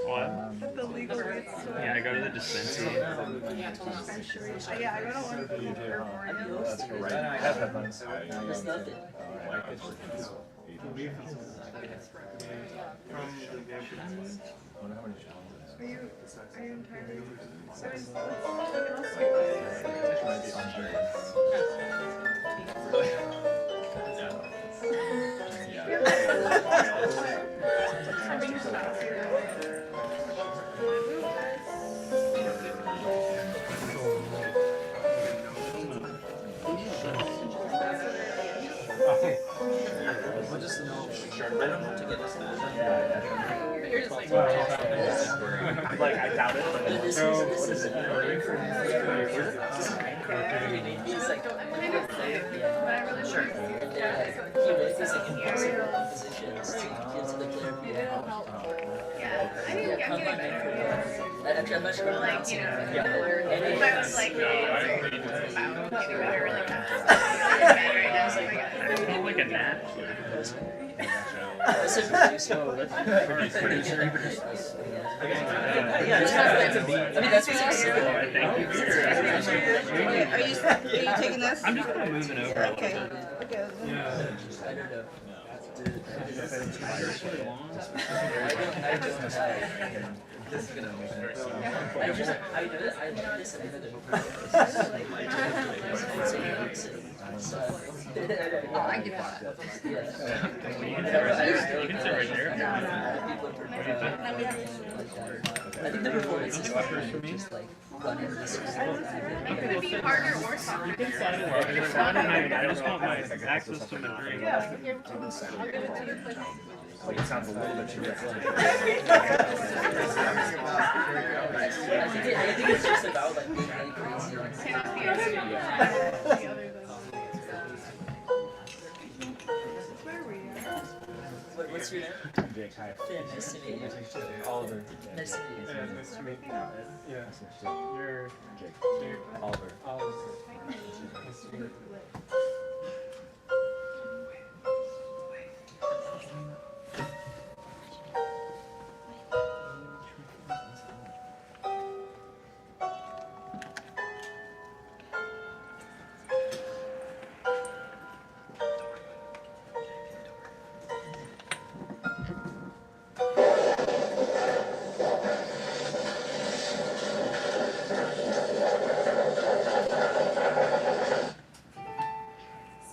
What? The legal rights store. Yeah, I go to the dispensary. Dispensary. Yeah, I go to one for That's right. That's headphones. There's nothing. Are you entirely? We'll just know. I don't have to get this bad. You're just like, Like, I doubt it. But This is what is it? He's like, I'm kind of sick, but I really sure. He's like impossible positions to get to the therapy. Yeah, I'm getting better. Actually, I'm not sure. Like, you know, if I was like really concerned about getting better really fast, I'm bad right now, so I I feel like a gnat. That's a producer. Yeah, I mean, that's what's exciting. Thank you. Are you taking this? I'm just kind of moving over a little Okay. bit. Okay. I don't know. This is gonna make sense. I love this. I I get that. You can sit right there. I think the performance is just like running this. It could be harder or softer. I just want my access to my drink. Like it sounds a little bit too different. I think it's just about like being really crazy. What's your name? Jake, hi. Finn, nice to meet you. Oliver. Nice to meet you. Yeah, nice to meet you. Yeah. You're Jake. Oliver. Oliver. Nice to meet you.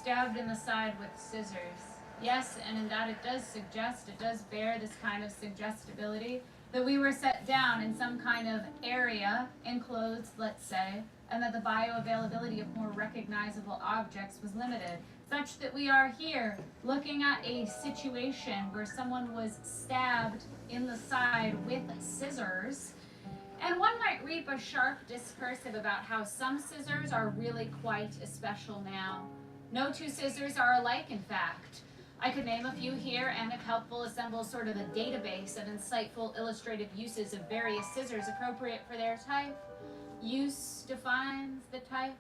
Stabbed in the side with scissors. Yes, and in that it does bear this kind of suggestibility that we were set down in some kind of area, enclosed, let's say, and that the bioavailability of more recognizable objects was limited, such that we are here looking at a situation where someone was stabbed in the side with scissors. And one might reap a sharp discursive about how some scissors are really quite especial now. No two scissors are alike, in fact. I could name a few here and, if helpful, assemble sort of a database of insightful illustrative uses of various scissors appropriate for their type. Use defines the type.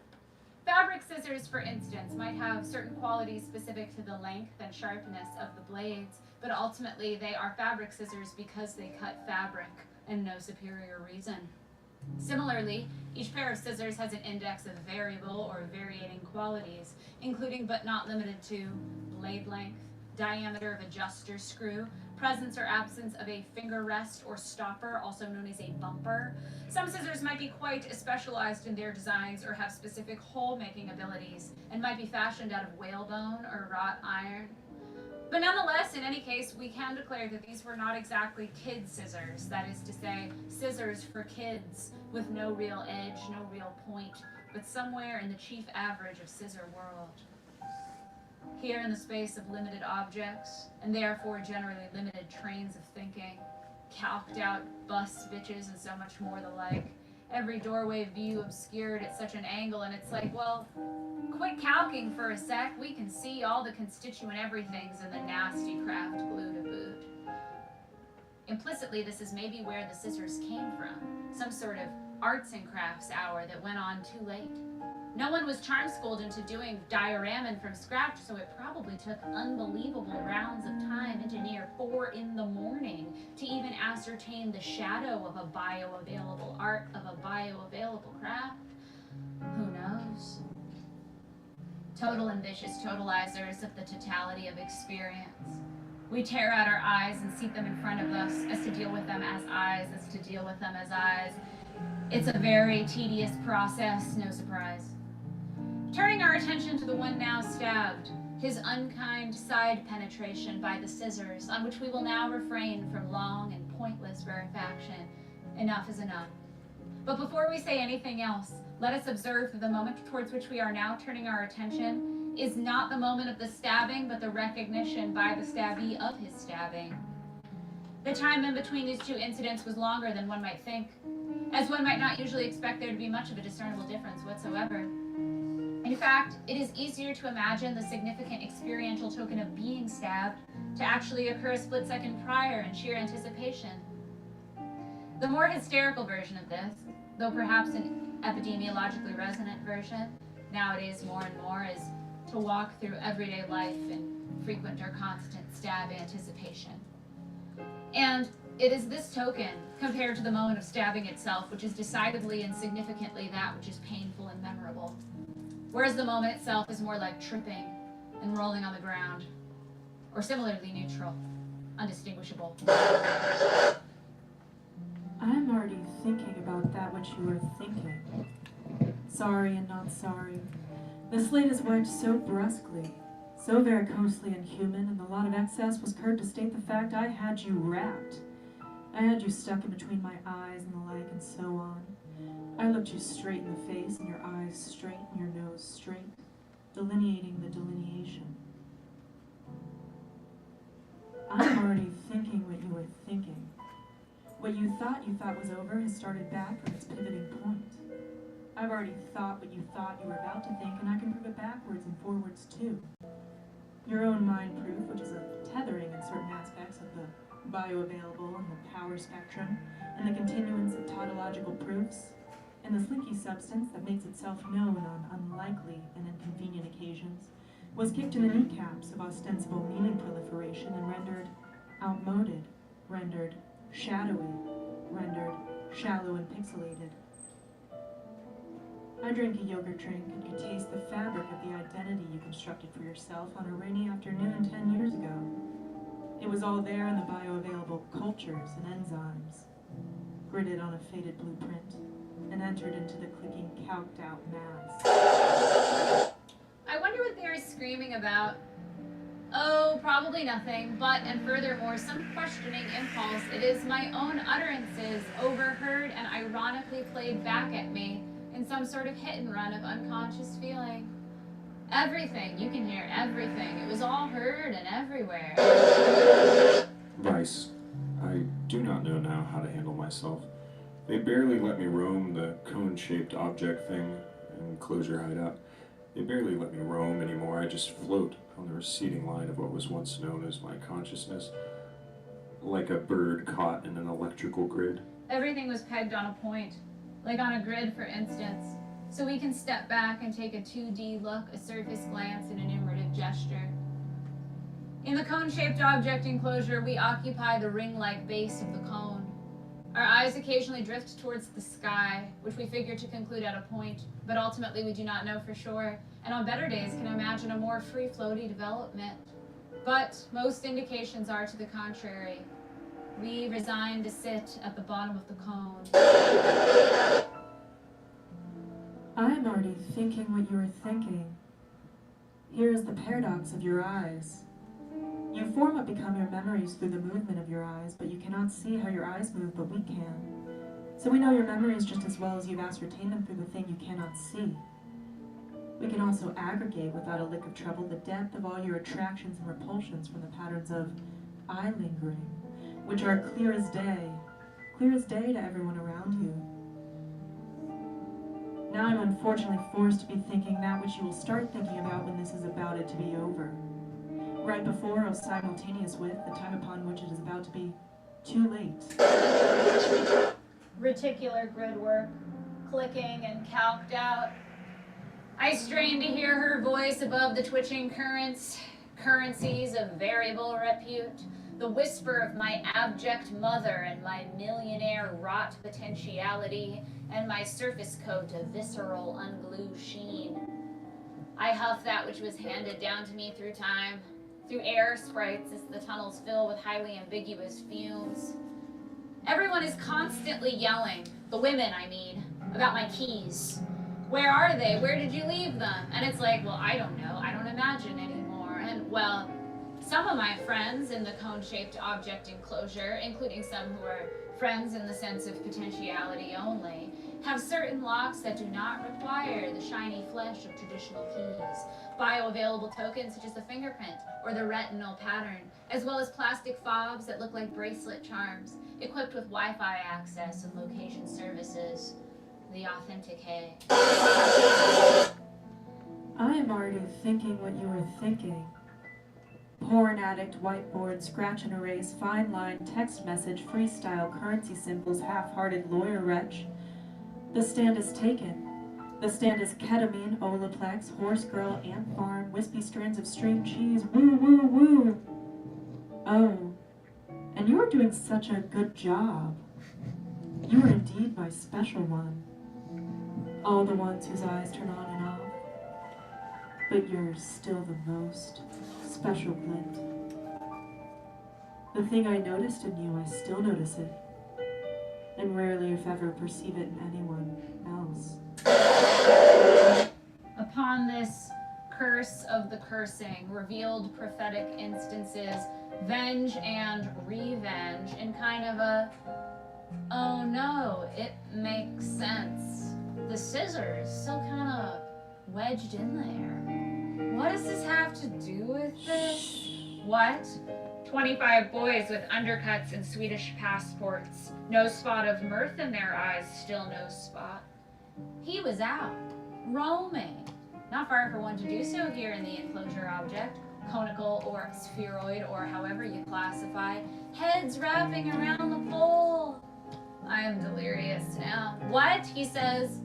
Fabric scissors, for instance, might have certain qualities specific to the length and sharpness of the blades, but ultimately they are fabric scissors because they cut fabric and no superior reason. Similarly, each pair of scissors has an index of variable or varying qualities, including but not limited to blade length, diameter of adjuster screw, presence or absence of a finger rest or stopper, also known as a bumper. Some scissors might be quite specialized in their designs or have specific hole-making abilities and might be fashioned out of whalebone or wrought iron. But nonetheless, in any case, we can declare that these were not exactly kid scissors, that is to say, scissors for kids with no real edge, no real point, but somewhere in the chief average of scissor world. Here in the space of limited objects, and therefore generally limited trains of thinking, calked out bus bitches and so much more the like, every doorway view obscured at such an angle, and it's like, well, quit calking for a sec, we can see all the constituent everythings in the nasty craft glue to boot. Implicitly, this is maybe where the scissors came from, some sort of arts and crafts hour that went on too late. No one was charm schooled into doing dioraman from scratch, so it probably took unbelievable rounds of time into near 4 in the morning to even ascertain the shadow of a bioavailable art, of a bioavailable craft? Who knows? Total and vicious totalizers of the totality of experience. We tear out our eyes and seat them in front of us, as to deal with them as eyes, as to deal with them as eyes. It's a very tedious process, no surprise. Turning our attention to the one now stabbed, his unkind side penetration by the scissors, on which we will now refrain from long and pointless verifaction. Enough is enough. But before we say anything else, let us observe that the moment towards which we are now turning our attention is not the moment of the stabbing, but the recognition by the stabbee of his stabbing. The time in between these two incidents was longer than one might think, as one might not usually expect there to be much of a discernible difference whatsoever. In fact, it is easier to imagine the significant experiential token of being stabbed to actually occur a split second prior in sheer anticipation. The more hysterical version of this, though perhaps an epidemiologically resonant version, nowadays more and more, is to walk through everyday life in frequent or constant stab anticipation. And it is this token, compared to the moment of stabbing itself, which is decidedly and significantly that which is painful and memorable, whereas the moment itself is more like tripping and rolling on the ground, or similarly neutral, undistinguishable. I'm already thinking about that which you were thinking. Sorry and not sorry. The slate is wiped so brusquely, so varicosely inhuman, and the lot of excess was curt to state the fact I had you wrapped. I had you stuck in between my eyes and the like, and so on. I looked you straight in the face, and your eyes straight, and your nose straight, delineating the delineation. I'm already thinking what you were thinking. What you thought was over has started back from its pivoting point. I've already thought what you thought you were about to think, and I can prove it backwards and forwards too. Your own mind proof, which is a tethering in certain aspects of the bioavailable and the power spectrum, and the continuance of tautological proofs, and the slinky substance that makes itself known on unlikely and inconvenient occasions, was kicked in the kneecaps of ostensible meaning proliferation and rendered outmoded, rendered shadowy, rendered shallow and pixelated. I drank a yogurt drink and could taste the fabric of the identity you constructed for yourself on a rainy afternoon 10 years ago. It was all there in the bioavailable cultures and enzymes, gridded on a faded blueprint, and entered into the clicking, calked-out mass. I wonder what they're screaming about. Oh, probably nothing, but, and furthermore, some questioning impulse. It is my own utterances, overheard and ironically played back at me in some sort of hit and run of unconscious feeling. Everything, you can hear everything. It was all heard and everywhere. Vice, I do not know now how to handle myself. They barely let me roam the cone-shaped object thing and close your hideout. They barely let me roam anymore. I just float on the receding line of what was once known as my consciousness, like a bird caught in an electrical grid. Everything was pegged on a point, like on a grid, for instance, so we can step back and take a 2D look, a surface glance, and an enumerative gesture. In the cone-shaped object enclosure, we occupy the ring-like base of the cone. Our eyes occasionally drift towards the sky, which we figure to conclude at a point, but ultimately we do not know for sure, and on better days can imagine a more free-floaty development. But most indications are to the contrary. We resign to sit at the bottom of the cone. I'm already thinking what you were thinking. Here is the paradox of your eyes. You form what become your memories through the movement of your eyes, but you cannot see how your eyes move, but we can. So we know your memories just as well as you've ascertained them through the thing you cannot see. We can also aggregate without a lick of trouble the depth of all your attractions and repulsions from the patterns of eye lingering, which are clear as day to everyone around you. Now I'm unfortunately forced to be thinking that which you will start thinking about when this is about it to be over. Right before or simultaneous with the time upon which it is about to be too late. Reticular grid work, clicking and calked out. I strain to hear her voice above the twitching currencies of variable repute, the whisper of my abject mother and my millionaire wrought potentiality and my surface coat of visceral unglued sheen. I huff that which was handed down to me through time, through air sprites as the tunnels fill with highly ambiguous fumes. Everyone is constantly yelling, the women I mean, about my keys. Where are they? Where did you leave them? And it's like, well, I don't know. I don't imagine anymore. And, well, some of my friends in the cone-shaped object enclosure, including some who are friends in the sense of potentiality only, have certain locks that do not require the shiny flesh of traditional keys, bioavailable tokens such as the fingerprint or the retinal pattern, as well as plastic fobs that look like bracelet charms, equipped with Wi-Fi access and location services. The Authenticate. I am already thinking what you were thinking. Porn addict, whiteboard, scratch and erase, fine line, text message, freestyle, currency symbols, half-hearted lawyer wretch. The stand is taken. The stand is ketamine, Olaplex, horse girl, ant farm, wispy strands of string cheese, woo woo woo. Oh, and you are doing such a good job. You are indeed my special one. All the ones whose eyes turn on and off. But you're still the most special, Clint. The thing I noticed in you, I still notice it. And rarely, if ever, perceive it in anyone else. Upon this curse of the cursing, revealed prophetic instances, venge and revenge, in kind of a, oh no, it makes sense. The scissors still kind of wedged in there. What does this have to do with this? What? 25 boys with undercuts and Swedish passports. No spot of mirth in their eyes, still no spot. He was out, roaming. Not far for one to do so here in the enclosure object, conical or spheroid or however you classify, heads wrapping around the pole. I am delirious now. What? He says.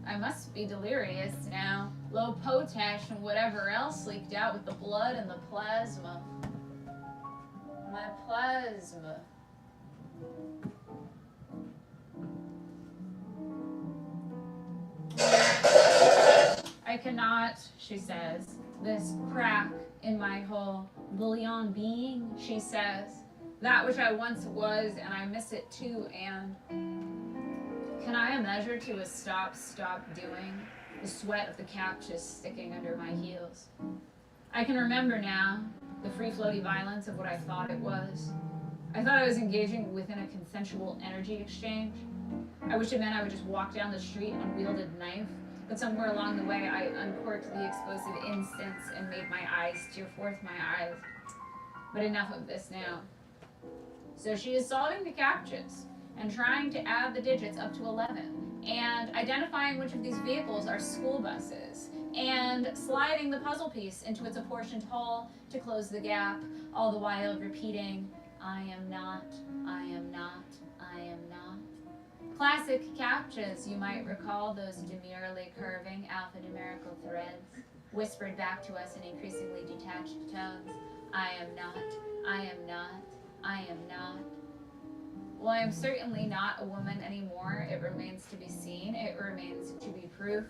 I must be delirious now. Low potash and whatever else leaked out with the blood and the plasma. My plasma. I cannot, she says, this crack in my whole bouillon being, she says, that which I once was, and I miss it too, and can I measure to a stop doing, the sweat of the Captcha sticking under my heels? I can remember now the free-floaty violence of what I thought it was. I thought I was engaging within a consensual energy exchange. I wish it meant I would just walk down the street unwielded knife, but somewhere along the way I uncorked the explosive incense and made my eyes steer forth my eyes. But enough of this now. So she is solving the Captchas and trying to add the digits up to 11, and identifying which of these vehicles are school buses, and sliding the puzzle piece into its apportioned hole to close the gap, all the while repeating, I am not, I am not, I am not. Classic Captchas, you might recall those demurely curving alphanumerical threads, whispered back to us in increasingly detached tones, I am not, I am not, I am not. Well, I am certainly not a woman anymore. It remains to be seen. It remains to be proved.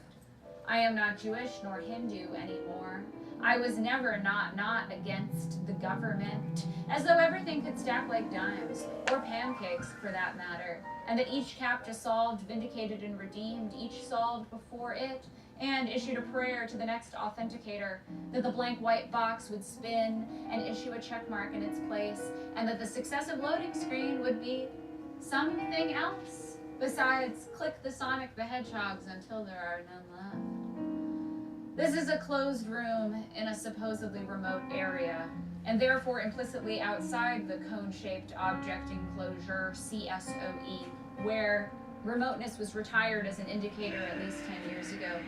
I am not Jewish nor Hindu anymore. I was never not against the government, as though everything could stack like dimes, or pancakes for that matter, and that each Captcha solved, vindicated, and redeemed, each solved before it, and issued a prayer to the next authenticator, that the blank white box would spin and issue a check mark in its place, and that the successive loading screen would be something else besides click the Sonic the Hedgehogs until there are none left. This is a closed room in a supposedly remote area, and therefore implicitly outside the cone-shaped object enclosure, CSOE, where remoteness was retired as an indicator at least 10 years ago.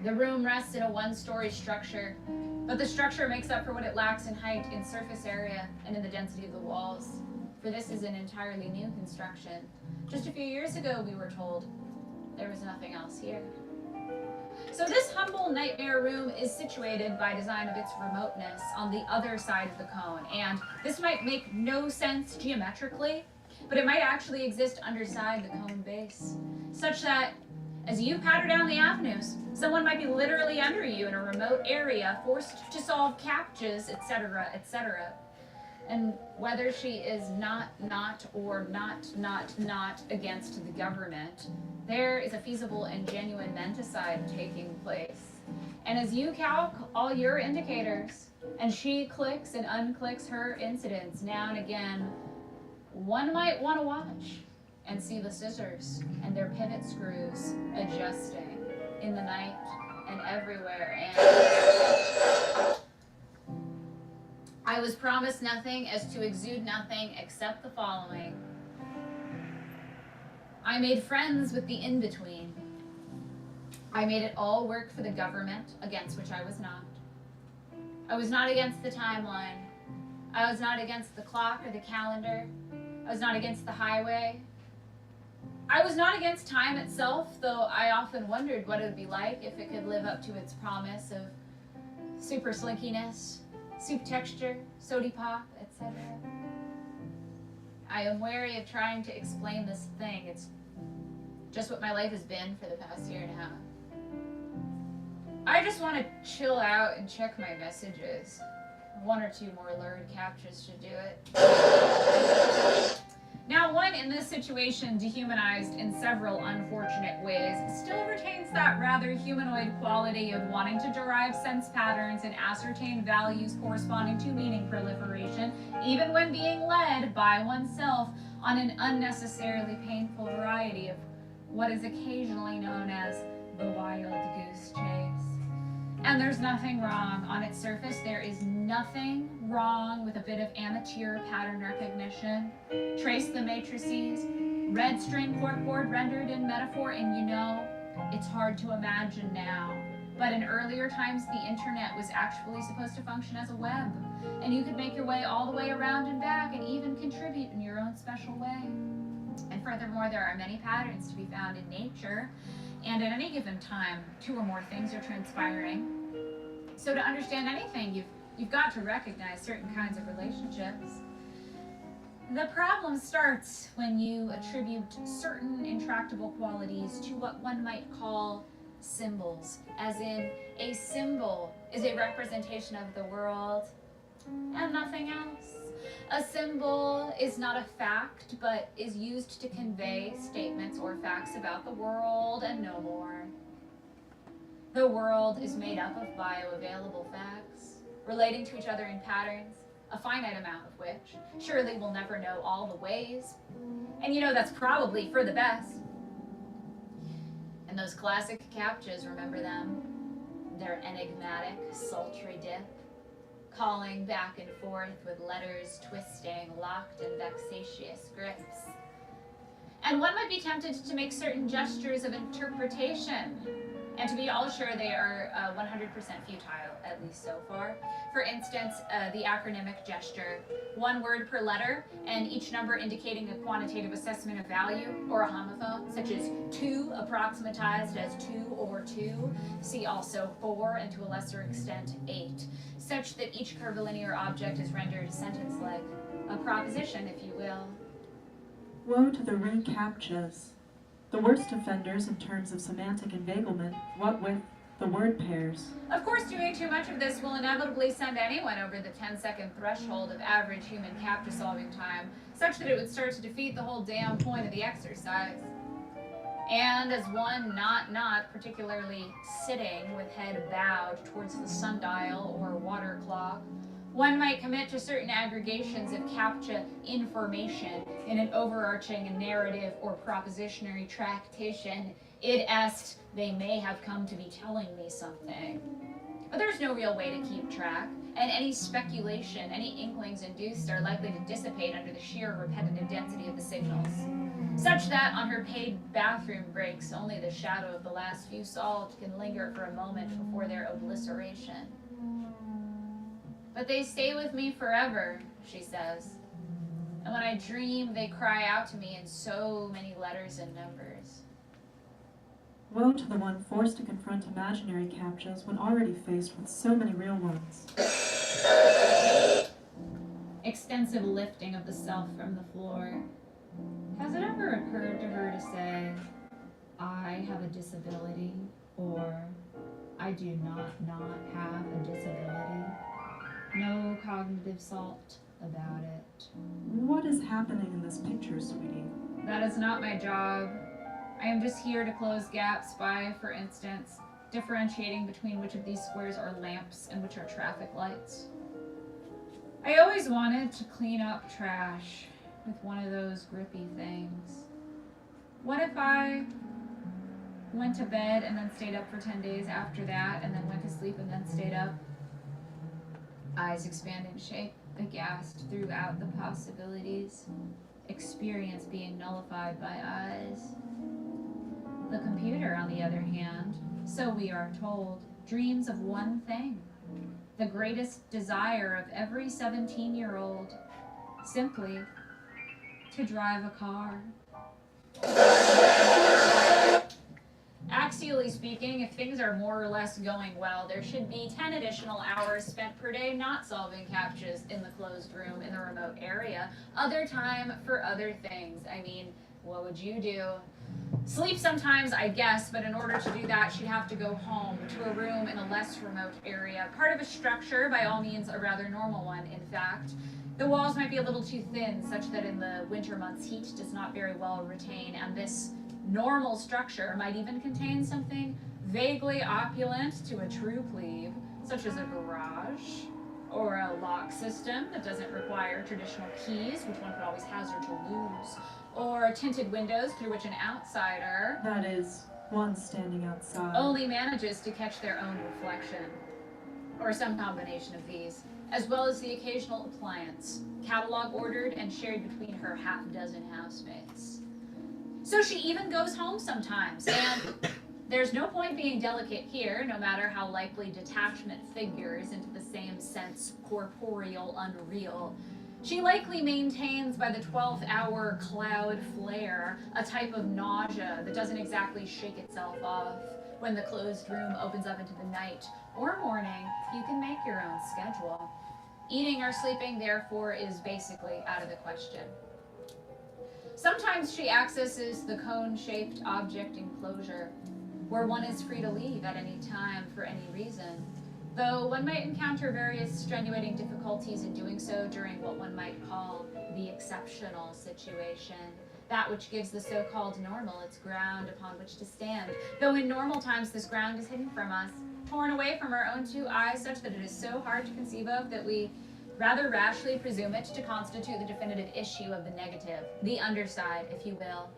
The room rests in a one-story structure, but the structure makes up for what it lacks in height, in surface area, and in the density of the walls. For this is an entirely new construction. Just a few years ago, we were told, there was nothing else here. So this humble nightmare room is situated by design of its remoteness on the other side of the cone, and this might make no sense geometrically, but it might actually exist underside the cone base, such that as you patter down the avenues, someone might be literally under you in a remote area, forced to solve captchas, etc., etc. And whether she is not against the government, there is a feasible and genuine menticide taking place. And as you calc all your indicators, and she clicks and unclicks her incidents now and again, one might want to watch and see the scissors and their pivot screws adjusting in the night and everywhere. And I was promised nothing as to exude nothing except the following. I made friends with the in-between. I made it all work for the government, against which I was not. I was not against the timeline. I was not against the clock or the calendar. I was not against the highway. I was not against time itself, though I often wondered what it would be like if it could live up to its promise of super slinkiness, soup texture, sody pop, etc. I am wary of trying to explain this thing. It's just what my life has been for the past year and a half. I just want to chill out and check my messages. One or two more lurid captchas should do it. Now, one in this situation, dehumanized in several unfortunate ways, still retains that rather humanoid quality of wanting to derive sense patterns and ascertain values corresponding to meaning proliferation, even when being led by oneself on an unnecessarily painful variety of what is occasionally known as the wild goose chase. And there's nothing wrong. On its surface, there is nothing wrong with a bit of amateur pattern recognition. Trace the matrices, red string corkboard rendered in metaphor, and you know, it's hard to imagine now. But in earlier times, the internet was actually supposed to function as a web, and you could make your way all the way around and back and even contribute in your own special way. And furthermore, there are many patterns to be found in nature, and at any given time, two or more things are transpiring. So to understand anything, you've got to recognize certain kinds of relationships. The problem starts when you attribute certain intractable qualities to what one might call symbols, as in a symbol is a representation of the world and nothing else. A symbol is not a fact, but is used to convey statements or facts about the world and no more. The world is made up of bioavailable facts, relating to each other in patterns, a finite amount of which surely we'll never know all the ways. And you know that's probably for the best. And those classic captchas, remember them? Their enigmatic, sultry dip, calling back and forth with letters twisting, locked in vexatious grips. And one might be tempted to make certain gestures of interpretation, and to be all sure they are 100% futile, at least so far. For instance, the acronymic gesture, one word per letter, and each number indicating a quantitative assessment of value, or a homophone, such as 2 approximatized as 2 over 2, see also 4, and to a lesser extent 8, such that each curvilinear object is rendered a sentence-like, a proposition, if you will. Woe to the recaptchas, the worst offenders in terms of semantic inveiglement, what with the word pairs. Of course, doing too much of this will inevitably send anyone over the 10-second threshold of average human captcha solving time, such that it would start to defeat the whole damn point of the exercise. And as one not particularly sitting with head bowed towards the sundial or water clock, one might commit to certain aggregations of captcha information in an overarching narrative or propositionary tractation. Id est, they may have come to be telling me something. But there's no real way to keep track, and any speculation, any inklings induced are likely to dissipate under the sheer repetitive density of the signals, such that on her paid bathroom breaks, only the shadow of the last few solved can linger for a moment before their obliteration. But they stay with me forever, she says. And when I dream, they cry out to me in so many letters and numbers. Woe to the one forced to confront imaginary captchas when already faced with so many real ones. Extensive lifting of the self from the floor. Has it ever occurred to her to say, I have a disability, or I do not have a disability? No cognitive salt about it. What is happening in this picture, sweetie? That is not my job. I am just here to close gaps by, for instance, differentiating between which of these squares are lamps and which are traffic lights. I always wanted to clean up trash with one of those grippy things. What if I went to bed and then stayed up for 10 days after that, and then went to sleep and then stayed up? Eyes expand in shape, aghast throughout the possibilities. Experience being nullified by eyes. The computer, on the other hand, so we are told, dreams of one thing. The greatest desire of every 17-year-old, simply to drive a car. Axially speaking, if things are more or less going well, there should be 10 additional hours spent per day not solving captchas in the closed room in the remote area. Other time for other things. I mean, what would you do? Sleep sometimes, I guess, but in order to do that, she'd have to go home to a room in a less remote area. Part of a structure, by all means a rather normal one, in fact. The walls might be a little too thin, such that in the winter months heat does not very well retain, and this normal structure might even contain something vaguely opulent to a true plebe, such as a garage, or a lock system that doesn't require traditional keys, which one could always hazard to lose, or tinted windows through which an outsider, That is, one standing outside, only manages to catch their own reflection, or some combination of these, as well as the occasional appliance, catalog ordered and shared between her half-dozen housemates. So she even goes home sometimes, and there's no point being delicate here, no matter how likely detachment figures into the same sense corporeal unreal. She likely maintains by the 12th hour cloud flare a type of nausea that doesn't exactly shake itself off. When the closed room opens up into the night or morning, you can make your own schedule. Eating or sleeping, therefore, is basically out of the question. Sometimes she accesses the cone-shaped object enclosure, where one is free to leave at any time for any reason, though one might encounter various strenuating difficulties in doing so during what one might call the exceptional situation, that which gives the so-called normal its ground upon which to stand, though in normal times this ground is hidden from us, torn away from our own two eyes such that it is so hard to conceive of that we rather rashly presume it to constitute the definitive issue of the negative, the underside, if you will.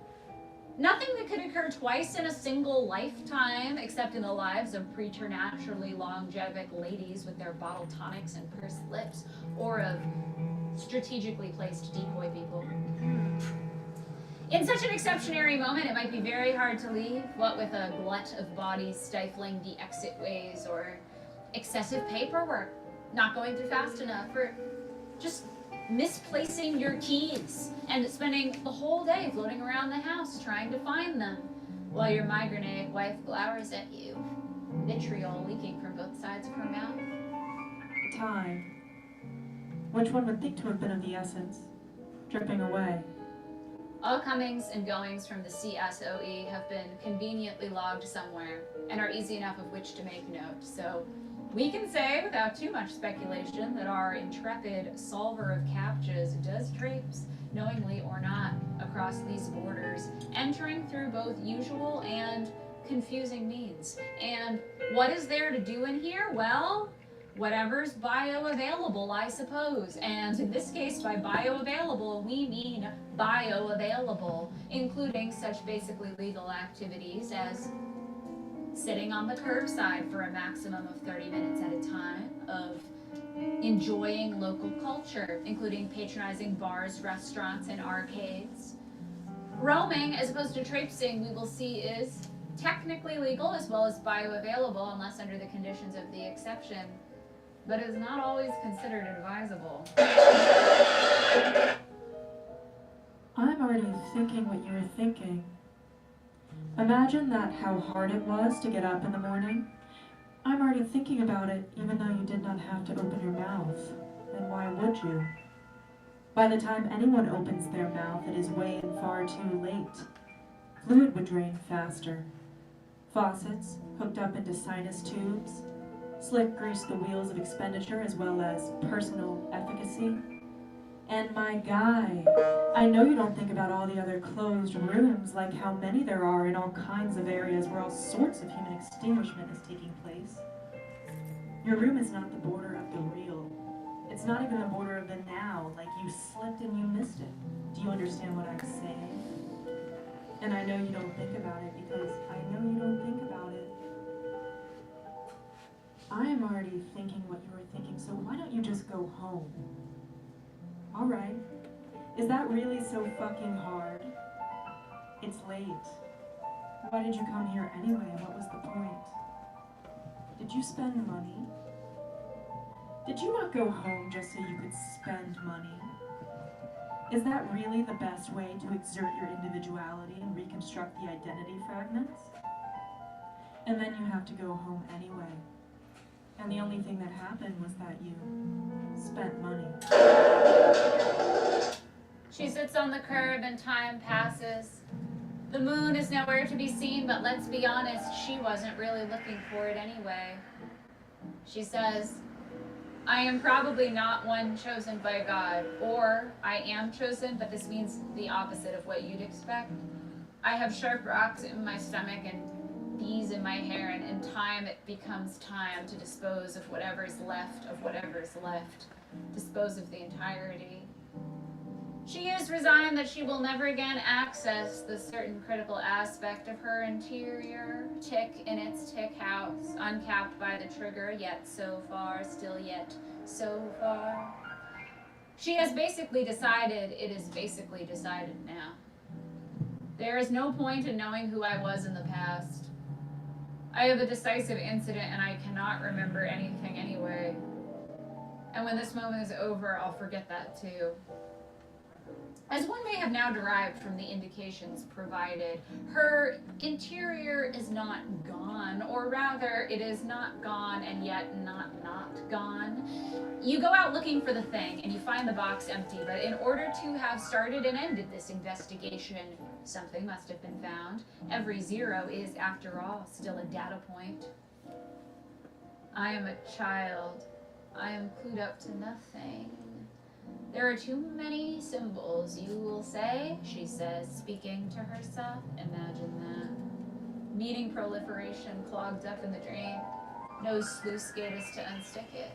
Nothing that could occur twice in a single lifetime, except in the lives of preternaturally longevic ladies with their bottle tonics and pursed lips, or of strategically placed decoy people. In such an exceptionary moment, it might be very hard to leave, what with a glut of bodies stifling the exit ways, or excessive paperwork not going through fast enough, or just misplacing your keys and spending the whole day floating around the house trying to find them while your migraine wife glowers at you, vitriol leaking from both sides of her mouth. time, which one would think to have been of the essence, dripping away. All comings and goings from the CSOE have been conveniently logged somewhere and are easy enough of which to make note, so we can say without too much speculation that our intrepid solver of captchas does traipse, knowingly or not, across these borders, entering through both usual and confusing means. And what is there to do in here? Well, whatever's bioavailable, I suppose. And in this case, by bioavailable, we mean bioavailable, including such basically legal activities as sitting on the curbside for a maximum of 30 minutes at a time, of enjoying local culture, including patronizing bars, restaurants, and arcades. Roaming, as opposed to traipsing, we will see is technically legal as well as bioavailable, unless under the conditions of the exception, but is not always considered advisable. I'm already thinking what you were thinking. Imagine that how hard it was to get up in the morning. I'm already thinking about it, even though you did not have to open your mouth. And why would you? By the time anyone opens their mouth, it is way and far too late. Fluid would drain faster. Faucets, hooked up into sinus tubes. Slick greased the wheels of expenditure as well as personal efficacy. And my guy, I know you don't think about all the other closed rooms, like how many there are in all kinds of areas where all sorts of human extinguishment is taking place. Your room is not the border of the real. It's not even the border of the now, like you slipped and you missed it. Do you understand what I'm saying? And I know you don't think about it because I know you don't think about it. I am already thinking what you were thinking, so why don't you just go home? All right. Is that really so fucking hard? It's late. Why did you come here anyway? What was the point? Did you spend money? Did you not go home just so you could spend money? Is that really the best way to exert your individuality and reconstruct the identity fragments? And then you have to go home anyway. And the only thing that happened was that you spent money. She sits on the curb and time passes. The moon is nowhere to be seen, but let's be honest, she wasn't really looking for it anyway. She says, I am probably not one chosen by God, or I am chosen, but this means the opposite of what you'd expect. I have sharp rocks in my stomach and bees in my hair, and in time it becomes time to dispose of whatever's left, dispose of the entirety. She is resigned that she will never again access the certain critical aspect of her interior, tick in its tick house, uncapped by the trigger, yet so far, still yet so far. She has basically decided, it is basically decided now. There is no point in knowing who I was in the past. I have a decisive incident and I cannot remember anything anyway. And when this moment is over, I'll forget that too. As one may have now derived from the indications provided, her interior is not gone, or rather, it is not gone and yet not gone. You go out looking for the thing and you find the box empty, but in order to have started and ended this investigation, something must have been found. Every zero is, after all, still a data point. I am a child. I am clued up to nothing. There are too many symbols, you will say, she says, speaking to herself. Imagine that. Meeting proliferation clogged up in the drain. No sluice gate is to unstick it.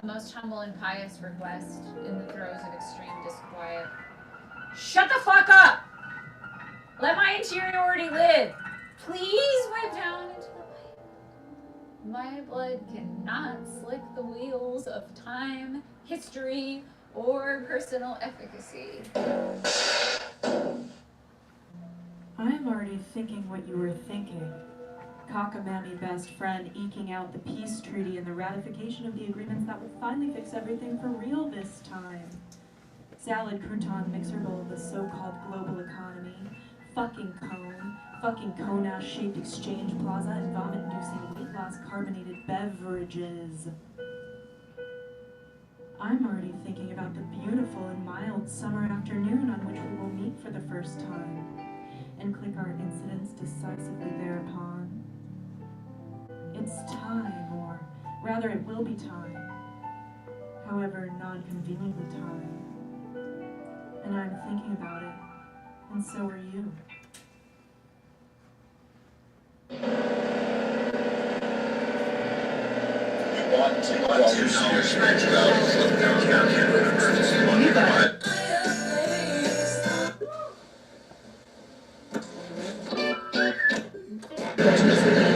A most humble and pious request in the throes of extreme disquiet. Shut the fuck up! Let my interiority live! Please wipe down into the pipe. My blood cannot slick the wheels of time, history, or personal efficacy. I am already thinking what you were thinking. Cockamamie best friend eking out the peace treaty and the ratification of the agreements that will finally fix everything for real this time. Salad crouton mixer bowl of the so-called global economy, fucking cone-ass shaped exchange plaza, and vomit-inducing weight loss carbonated beverages. I'm already thinking about the beautiful and mild summer afternoon on which we will meet for the first time, and click our incidents decisively thereupon. It's time, or rather it will be time, however non-conveniently time. And I'm thinking about it, and so are you.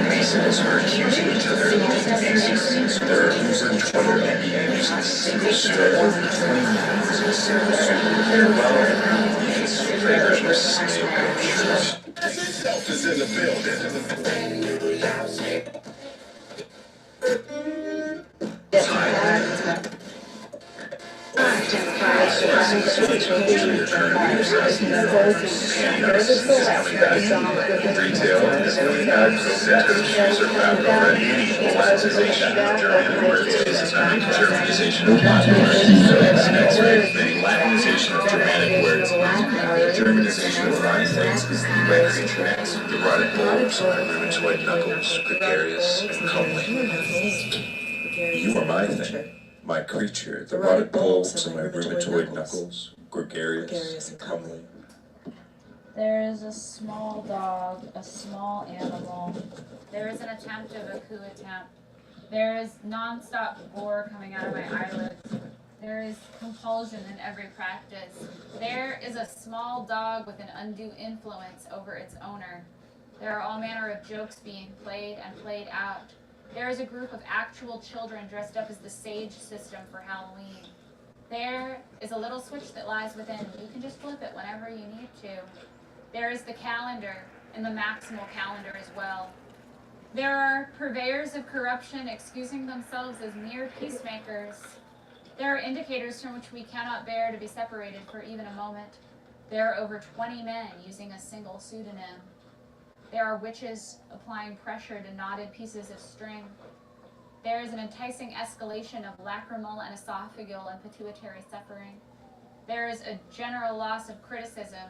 Pieces are accusing each other of cases. They're using Twitter and using single story between using single favors with single pictures. Itself is in the building. analysis will expose your current reader size needs. The analysis is coming back in retail. This will impact sets, issues, or wrapped already. Polarization of German words is coming. Germanization of Latin words. That's the next big thing. Latinization of Germanic words. Germanization of Latin things is the red creature next. The rotted bulbs on my rheumatoid knuckles, gregarious and comely. You are my thing. My creature, the rotted bulbs of my rheumatoid knuckles, gregarious and comely. There is a small dog, a small animal. There is an attempt of a coup attempt. There is non-stop gore coming out of my eyelids. There is compulsion in every practice. There is a small dog with an undue influence over its owner. There are all manner of jokes being played and played out. There is a group of actual children dressed up as the Sage system for Halloween. There is a little switch that lies within. You can just flip it whenever you need to. There is the calendar, and the maximal calendar as well. There are purveyors of corruption excusing themselves as mere peacemakers. There are indicators from which we cannot bear to be separated for even a moment. There are over 20 men using a single pseudonym. There are witches applying pressure to knotted pieces of string. There is an enticing escalation of lacrimal and esophageal and pituitary suffering. There is a general loss of criticism,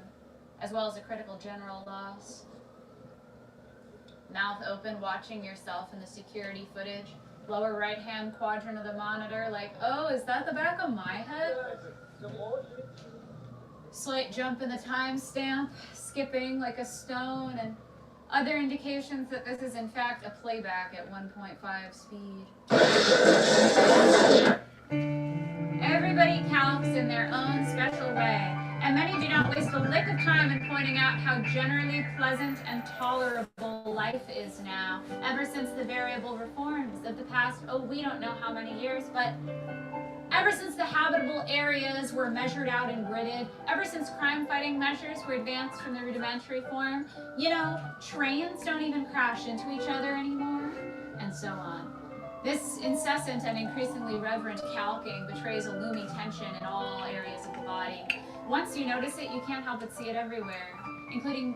as well as a critical general loss. Mouth open, watching yourself in the security footage. Lower right-hand quadrant of the monitor, like, oh, is that the back of my head? Slight jump in the timestamp, skipping like a stone, and other indications that this is in fact a playback at 1.5 speed. Everybody counts in their own special way, and many do not waste a lick of time in pointing out how generally pleasant and tolerable life is now, ever since the variable reforms of the past, oh, we don't know how many years, but ever since the habitable areas were measured out and gridded, ever since crime-fighting measures were advanced from the rudimentary form, you know, trains don't even crash into each other anymore, and so on. This incessant and increasingly reverent calking betrays a looming tension in all areas of the body. Once you notice it, you can't help but see it everywhere, including,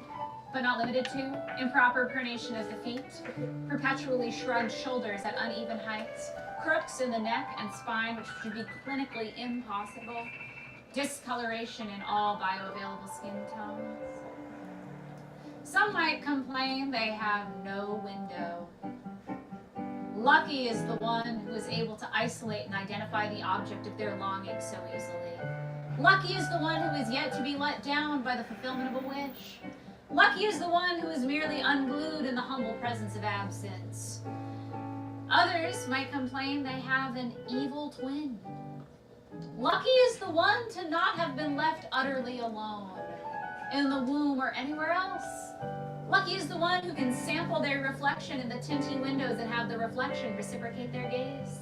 but not limited to, improper pronation of the feet, perpetually shrugged shoulders at uneven heights, crooks in the neck and spine, which should be clinically impossible, discoloration in all bioavailable skin tones. Some might complain they have no window. Lucky is the one who is able to isolate and identify the object of their longing so easily. Lucky is the one who is yet to be let down by the fulfillment of a wish. Lucky is the one who is merely unglued in the humble presence of absence. Others might complain they have an evil twin. Lucky is the one to not have been left utterly alone, in the womb or anywhere else. Lucky is the one who can sample their reflection in the tinty windows and have the reflection reciprocate their gaze.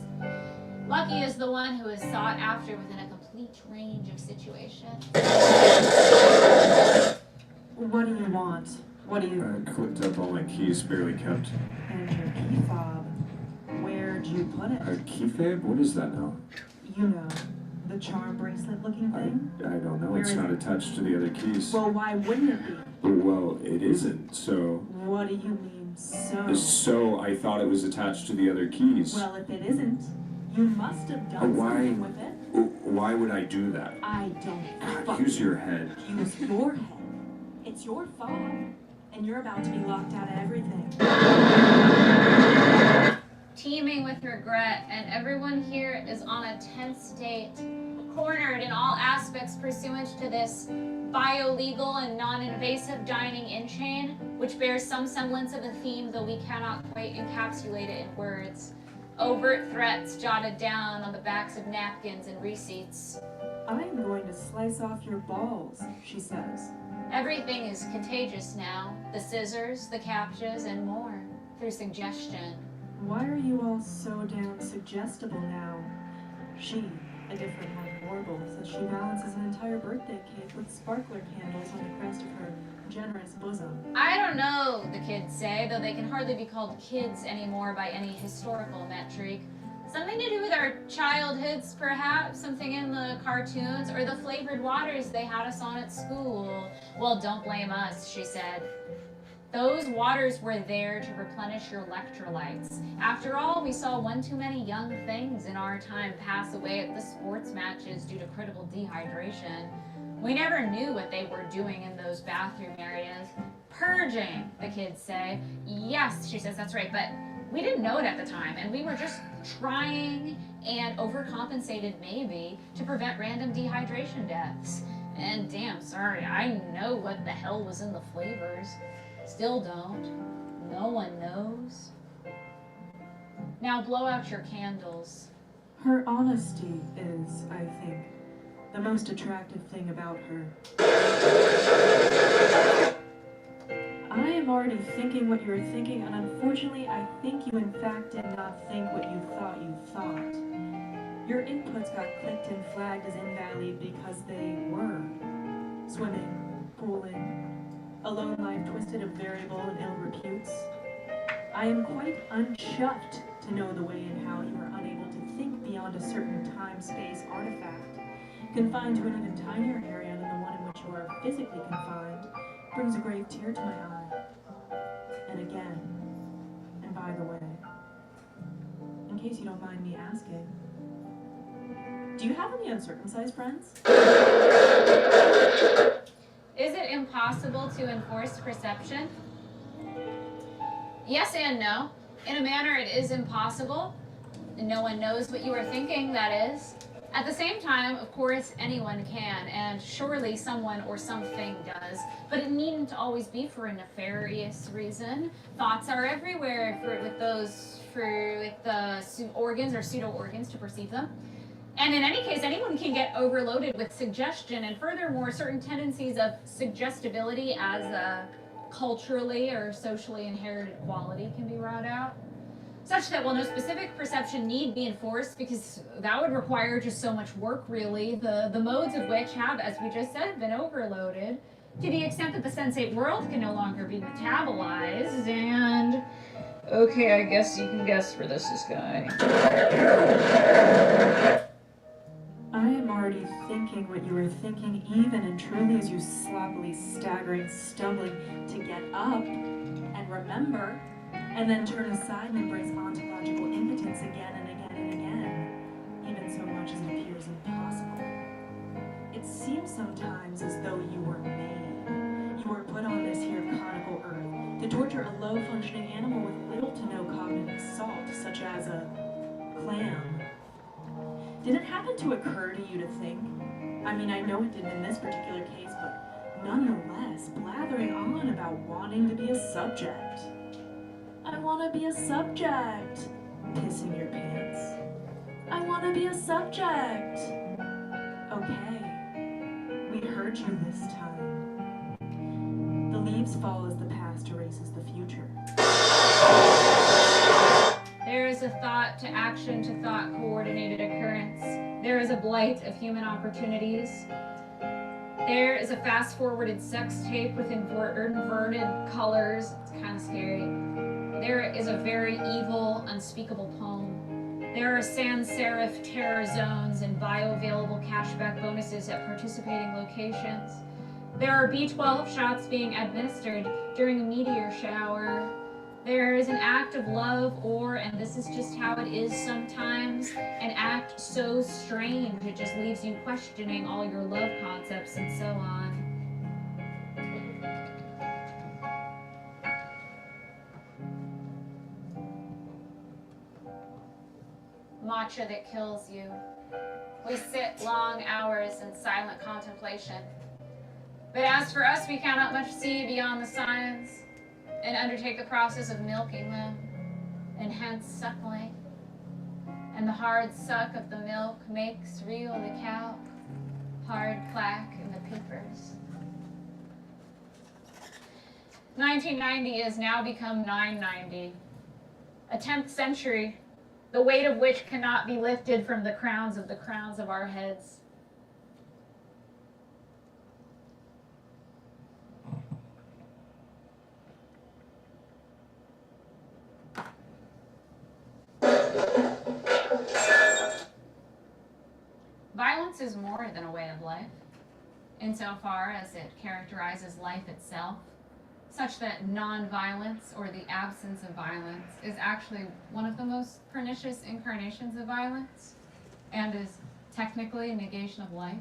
Lucky is the one who is sought after within a complete range of situations. What do you want? What do you... I clipped up all my keys, barely kept. And your key fob. Where'd you put it? A key fob? What is that now? You know, the charm bracelet looking thing? I don't know. Where It's is not it? attached to the other keys. Well, why wouldn't it be? Well, it isn't, so... What do you mean, so? So I thought it was attached to the other keys. Well, if it isn't, you must have done something with it. Why would I do that? I don't God, use your head. Use your head. It's your fob, and you're about to be locked out of everything. Teeming with regret, and everyone here is on a tense date, cornered in all aspects pursuant to this biolegal and non-invasive dining-in chain, which bears some semblance of a theme, though we cannot quite encapsulate it in words. Overt threats jotted down on the backs of napkins and receipts. I'm going to slice off your balls, she says. Everything is contagious now. The scissors, the captchas, and more, through suggestion. Why are you all so damn suggestible now? She, a different one, Warble, says she balances an entire birthday cake with sparkler candles on the crest of her generous bosom. I don't know, the kids say, though they can hardly be called kids anymore by any historical metric. Something to do with our childhoods, perhaps, something in the cartoons, or the flavored waters they had us on at school. Well, don't blame us, she said. Those waters were there to replenish your electrolytes. After all, we saw one too many young things in our time pass away at the sports matches due to critical dehydration. We never knew what they were doing in those bathroom areas. Purging, the kids say. Yes, she says, that's right, but we didn't know it at the time, and we were just trying and overcompensated maybe to prevent random dehydration deaths. And damn, sorry, I know what the hell was in the flavors. Still don't. No one knows. Now blow out your candles. Her honesty is, I think, the most attractive thing about her. I am already thinking what you were thinking, and unfortunately, I think you in fact did not think what you thought. Your inputs got clicked and flagged as invalid because they were. Swimming, pooling, a lone life twisted of variable and ill reputes. I am quite unchuffed to know the way and how you are unable to think beyond a certain time-space artifact, confined to an even tinier area than the one in which you are physically confined, brings a grave tear to my eye. And again, and by the way, in case you don't mind me asking, do you have any uncircumcised friends? Is it impossible to enforce perception? Yes and no. In a manner, it is impossible. No one knows what you are thinking, that is. At the same time, of course, anyone can, and surely someone or something does, but it needn't always be for a nefarious reason. Thoughts are everywhere with the organs or pseudo-organs to perceive them. And in any case, anyone can get overloaded with suggestion, and furthermore, certain tendencies of suggestibility as a culturally or socially inherited quality can be brought out, such that while no specific perception need be enforced, because that would require just so much work, really, the modes of which have, as we just said, been overloaded, to the extent that the sensate world can no longer be metabolized, and... Okay, I guess you can guess where this is going. I am already thinking what you were thinking, even and truly as you sloppily staggering, stumbling to get up and remember, and then turn aside and embrace ontological impotence again and again and again, even so much as it appears impossible. It seems sometimes as though you were made. You were put on this here conical earth to torture a low-functioning animal with little to no cognitive assault, such as a clam. Did it happen to occur to you to think? I mean, I know it didn't in this particular case, but nonetheless, blathering on about wanting to be a subject. I want to be a subject. Pissing your pants. I want to be a subject. Okay, we heard you this time. The leaves fall as the past erases the future. There is a thought to action to thought coordinated occurrence. There is a blight of human opportunities. There is a fast-forwarded sex tape with inverted colors. It's kind of scary. There is a very evil, unspeakable poem. There are sans serif terror zones and bioavailable cashback bonuses at participating locations. There are B12 shots being administered during a meteor shower. There is an act of love or, and this is just how it is sometimes, an act so strange it just leaves you questioning all your love concepts and so on. Matcha that kills you. We sit long hours in silent contemplation. But as for us, we cannot much see beyond the signs, and undertake the process of milking them, and hence suckling. And the hard suck of the milk makes real the cow, hard clack in the peepers. 1990 has now become 990, a 10th century, the weight of which cannot be lifted from the crowns of our heads. Violence is more than a way of life, insofar as it characterizes life itself, such that non-violence, or the absence of violence, is actually one of the most pernicious incarnations of violence, and is technically a negation of life.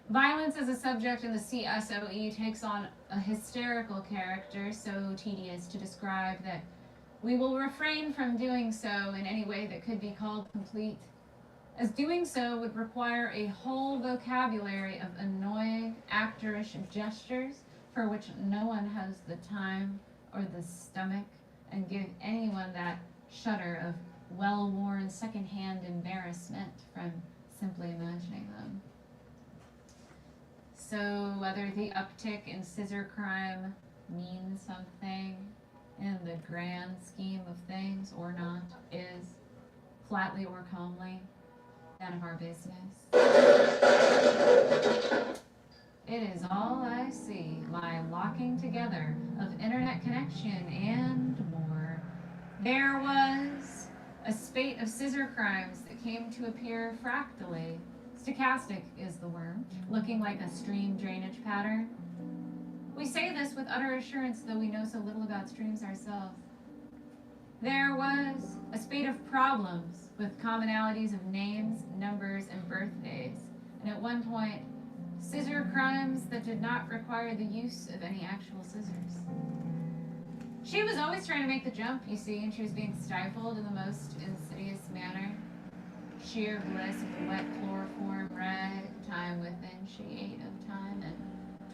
Violence as a subject in the CSOE takes on a hysterical character so tedious to describe that we will refrain from doing so in any way that could be called complete, as doing so would require a whole vocabulary of annoying, actorish gestures for which no one has the time or the stomach, and give anyone that shudder of well-worn second-hand embarrassment from simply imagining them. So whether the uptick in scissor crime means something in the grand scheme of things or not is, flatly or calmly, none of our business. It is all I see, my locking together of internet connection and more. There was a spate of scissor crimes that came to appear fractally. Stochastic is the word, looking like a stream drainage pattern. We say this with utter assurance, though we know so little about streams ourselves. There was a spate of problems with commonalities of names, numbers, and birthdays, and at one point, scissor crimes that did not require the use of any actual scissors. She was always trying to make the jump, you see, and she was being stifled in the most insidious manner. Sheer bliss of the wet chloroform rag, time within she ate of time, and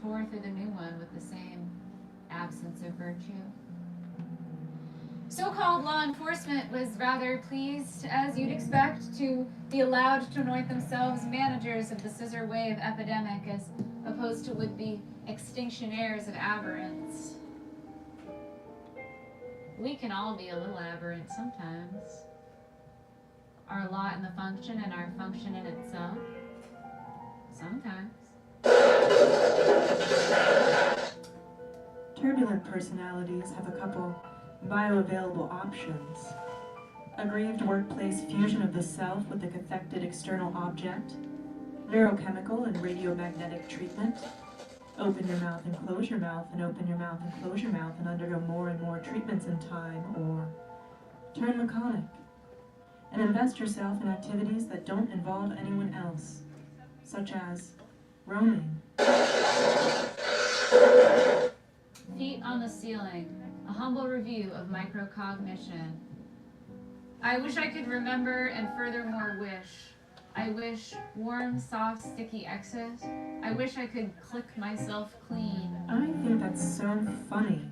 tore through the new one with the same absence of virtue. So-called law enforcement was rather pleased, as you'd expect, to be allowed to anoint themselves managers of the scissor wave epidemic as opposed to would-be extinctionaires of aberrants. We can all be a little aberrant sometimes. Our lot in the function and our function in itself. Sometimes. Turbulent personalities have a couple bioavailable options. Aggrieved workplace fusion of the self with the cathected external object, neurochemical and radiomagnetic treatment, open your mouth and close your mouth and open your mouth and close your mouth and undergo more and more treatments in time, or turn laconic and invest yourself in activities that don't involve anyone else, such as roaming. Feet on the ceiling, a humble review of microcognition. I wish I could remember and furthermore wish. I wish warm, soft, sticky X's. I wish I could click myself clean. I think that's so funny.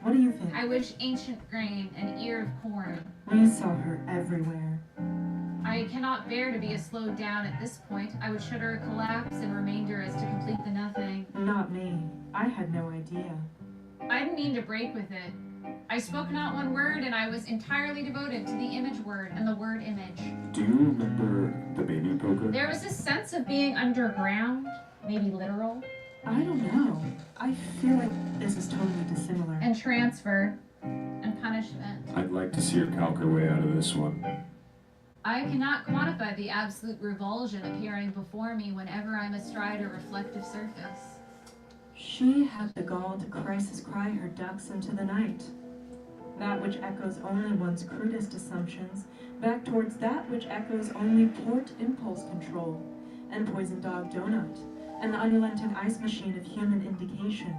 What do you think? I wish ancient grain, an ear of corn. We saw her everywhere. I cannot bear to be slowed down at this point. I would shudder a collapse and remainder as to complete the nothing. Not me. I had no idea. I didn't mean to break with it. I spoke not one word, and I was entirely devoted to the image word and the word image. Do you remember the baby poker? There was a sense of being underground, maybe literal. I don't know. I feel like this is totally dissimilar. And transfer, and punishment. I'd like to see her calc her way out of this one. I cannot quantify the absolute revulsion appearing before me whenever I'm astride a reflective surface. She had the gall to crisis cry her ducks into the night. That which echoes only one's crudest assumptions, back towards that which echoes only port impulse control, and poison dog donut, and the unrelenting ice machine of human indication.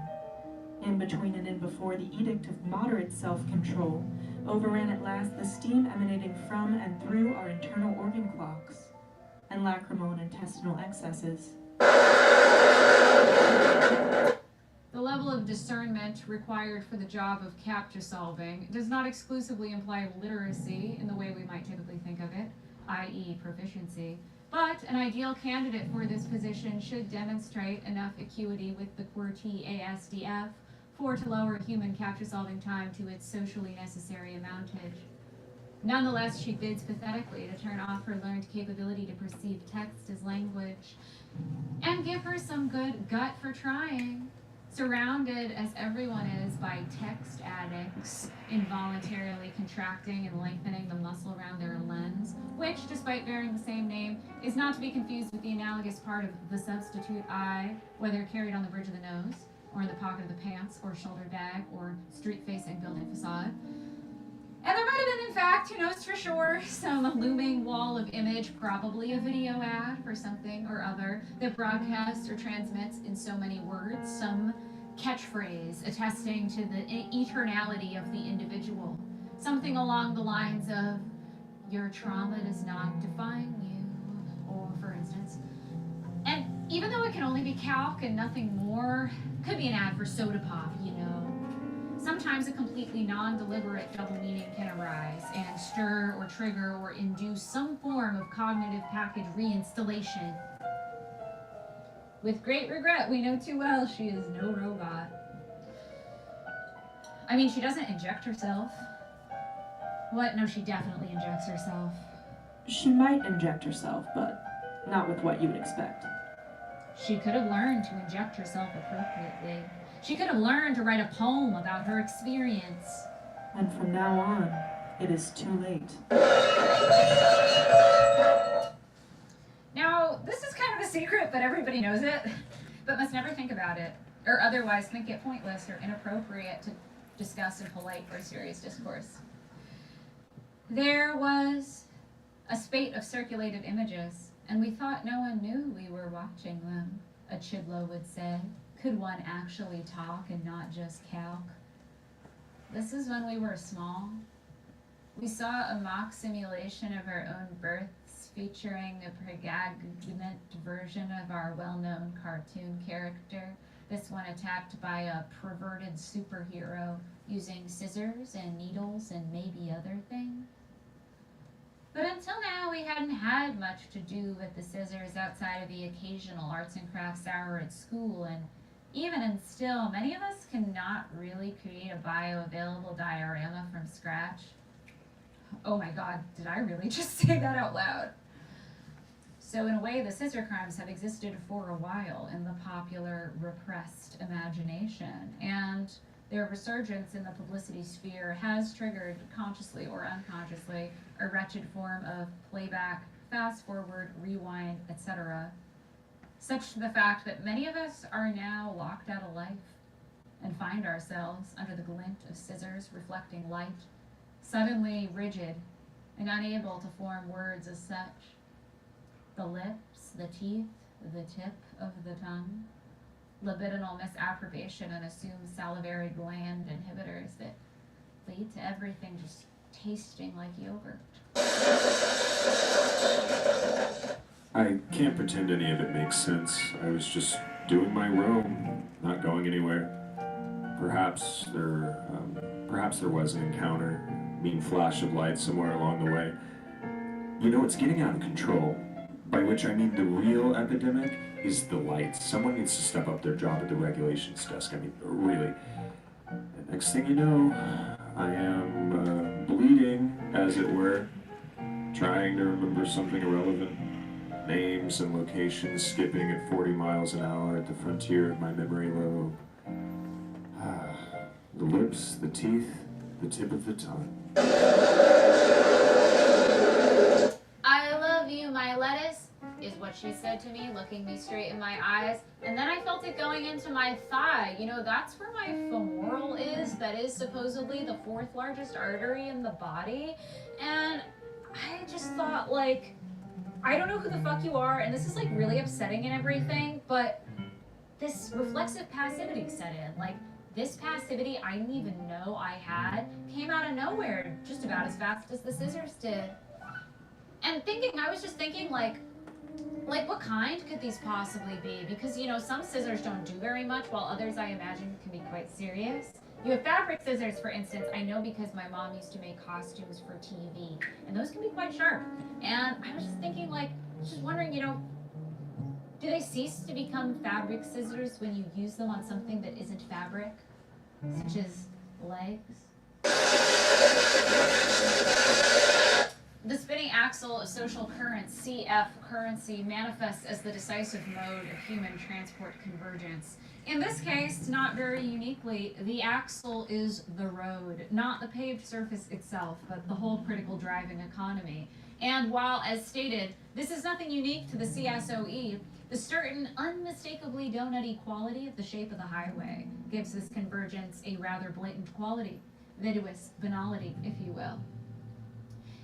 In between and in before the edict of moderate self-control, overran at last the steam emanating from and through our internal organ clocks, and lacrimal and intestinal excesses. The level of discernment required for the job of Captcha solving does not exclusively imply literacy in the way we might typically think of it, i.e. proficiency, but an ideal candidate for this position should demonstrate enough acuity with the QWERTY ASDF to lower human Captcha solving time to its socially necessary amountage. Nonetheless, she bids pathetically to turn off her learned capability to perceive text as language and give her some good gut for trying. surrounded as everyone is by text addicts involuntarily contracting and lengthening the muscle around their lens, which, despite bearing the same name, is not to be confused with the analogous part of the substitute eye, whether carried on the bridge of the nose, or in the pocket of the pants, or shoulder bag, or street-facing building facade. And there might have been, in fact, who knows for sure, some looming wall of image, probably a video ad for something or other, that broadcasts or transmits in so many words some catchphrase attesting to the eternality of the individual. Something along the lines of, your trauma does not define you, or for instance. And even though it can only be calc and nothing more, could be an ad for soda pop, you know. Sometimes a completely non-deliberate double meaning can arise and stir or trigger or induce some form of cognitive package reinstallation. With great regret, we know too well she is no robot. I mean, she doesn't inject herself. What? No, she definitely injects herself. She might inject herself, but not with what you would expect. She could have learned to inject herself appropriately. She could have learned to write a poem about her experience. And from now on, it is too late. Now, this is kind of a secret, but everybody knows it, but must never think about it, or otherwise think it pointless or inappropriate to discuss in polite or serious discourse. There was a spate of circulated images, and we thought no one knew we were watching them, a Chidlow would say. Could one actually talk and not just calc? This is when we were small. We saw a mock simulation of our own births featuring a pregnant version of our well-known cartoon character, this one attacked by a perverted superhero using scissors and needles and maybe other things. But until now, we hadn't had much to do with the scissors outside of the occasional arts and crafts hour at school, and even and still, many of us cannot really create a bioavailable diorama from scratch. Oh my God, did I really just say that out loud? So in a way, the scissor crimes have existed for a while in the popular, repressed imagination, and their resurgence in the publicity sphere has triggered, consciously or unconsciously, a wretched form of playback, fast forward, rewind, etc., such to the fact that many of us are now locked out of life and find ourselves under the glint of scissors reflecting light, suddenly rigid and unable to form words as such. The lips, the teeth, the tip of the tongue, libidinal misapprobation and assumed salivary gland inhibitors that lead to everything just tasting like yogurt. I can't pretend any of it makes sense. I was just doing my roam, not going anywhere. Perhaps there was an encounter, mean flash of light somewhere along the way. You know, it's getting out of control. By which I mean the real epidemic is the lights. Someone needs to step up their job at the regulations desk. I mean, really. And next thing you know, I am bleeding, as it were, trying to remember something irrelevant. Names and locations skipping at 40 miles an hour at the frontier of my memory lobe. The lips, the teeth, the tip of the tongue. I love you, my lettuce, is what she said to me, looking me straight in my eyes. And then I felt it going into my thigh. You know, that's where my femoral is. That is supposedly the 4th largest artery in the body. And I just thought, like, I don't know who the fuck you are, and this is, like, really upsetting and everything, but this reflexive passivity set in. Like, this passivity I didn't even know I had came out of nowhere just about as fast as the scissors did. And I was just thinking, like, what kind could these possibly be? Because, you know, some scissors don't do very much, while others, I imagine, can be quite serious. You have fabric scissors, for instance. I know because my mom used to make costumes for TV, and those can be quite sharp. And I was just thinking, like, just wondering, you know, do they cease to become fabric scissors when you use them on something that isn't fabric, such as legs? The spinning axle of social currents, CF currency, manifests as the decisive mode of human transport convergence. In this case, not very uniquely, the axle is the road, not the paved surface itself, but the whole critical driving economy. And while, as stated, this is nothing unique to the CSOE, the certain unmistakably donut-y quality of the shape of the highway gives this convergence a rather blatant quality, viduous banality, if you will.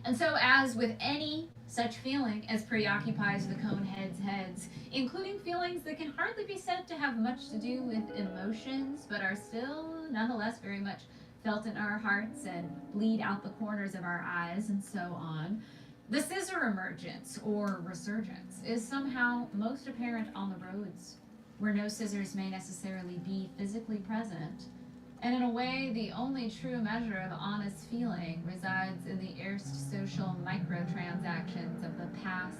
And so, as with any such feeling as preoccupies the Coneheads' heads, including feelings that can hardly be said to have much to do with emotions, but are still nonetheless very much felt in our hearts and bleed out the corners of our eyes and so on, the scissor emergence, or resurgence, is somehow most apparent on the roads, where no scissors may necessarily be physically present. And in a way, the only true measure of honest feeling resides in the erst social microtransactions of the pass,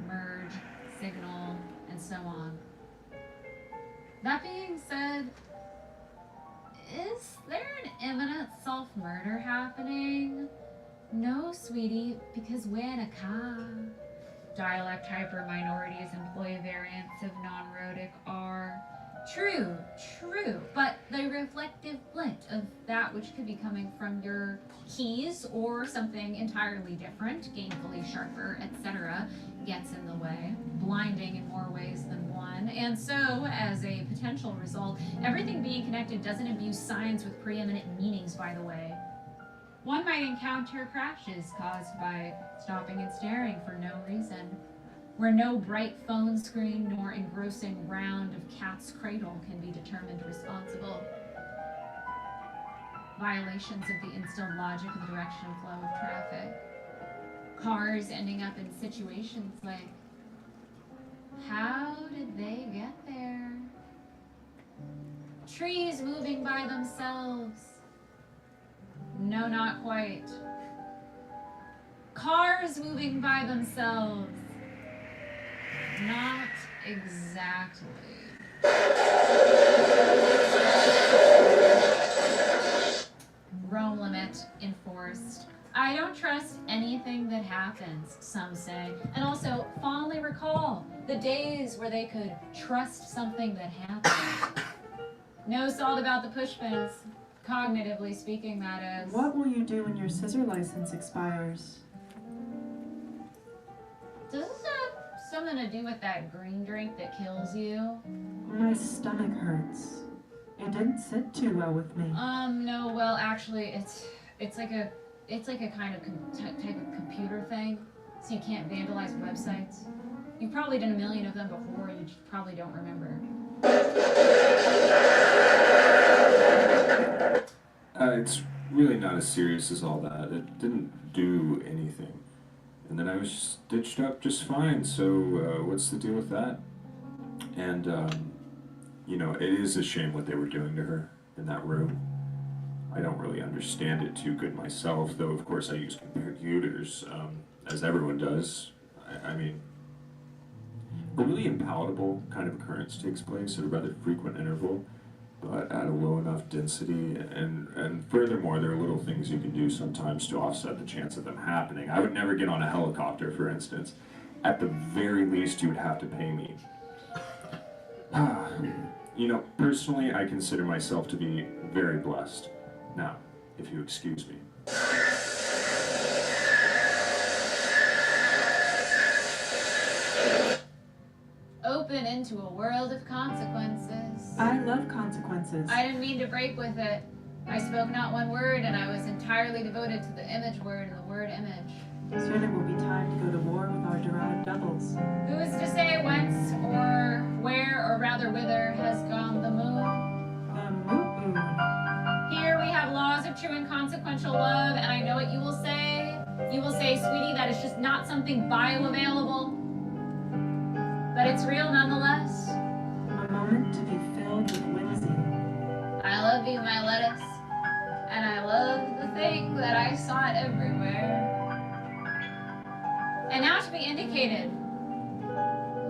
merge, signal, and so on. That being said, is there an imminent self-murder happening? No, sweetie, because we're in a car. Dialect hyper minorities employ variants of non-rhotic are. True, but the reflective glint of that which could be coming from your keys or something entirely different, gainfully sharper, etc., gets in the way, blinding in more ways than one. And so, as a potential result, everything being connected doesn't imbue signs with preeminent meanings, by the way. One might encounter crashes caused by stopping and staring for no reason, where no bright phone screen nor engrossing round of cat's cradle can be determined responsible. Violations of the instilled logic of the direction and flow of traffic. Cars ending up in situations like, how did they get there? Trees moving by themselves. No, not quite. Cars moving by themselves. Not exactly. Roam limit enforced. I don't trust anything that happens, some say, and also fondly recall the days where they could trust something that happened. No salt about the pushpins, cognitively speaking, that is. What will you do when your scissor license expires? Does this have something to do with that green drink that kills you? My stomach hurts. It didn't sit too well with me. No, well, actually, it's like a kind of type of computer thing, so you can't vandalize websites. You've probably done a million of them before, you just probably don't remember. It's really not as serious as all that. It didn't do anything. And then I was stitched up just fine, so what's the deal with that? And, you know, it is a shame what they were doing to her in that room. I don't really understand it too good myself, though of course I use computers, as everyone does. I mean, a really impalatable kind of occurrence takes place at a rather frequent interval, but at a low enough density, and furthermore, there are little things you can do sometimes to offset the chance of them happening. I would never get on a helicopter, for instance. At the very least, you would have to pay me. You know, personally, I consider myself to be very blessed. Now, if you excuse me. Open into a world of consequences. I love consequences. I didn't mean to break with it. I spoke not one word, and I was entirely devoted to the image word and the word image. Soon it will be time to go to war with our derived doubles. Who is to say whence, or where, or rather whither, has gone the moon? The moon. Here we have laws of true and consequential love, and I know what you will say. You will say, sweetie, that is just not something bioavailable. But it's real nonetheless. A moment to be filled with whimsy. I love you, my lettuce, and I love the thing that I sought everywhere. And now to be indicated,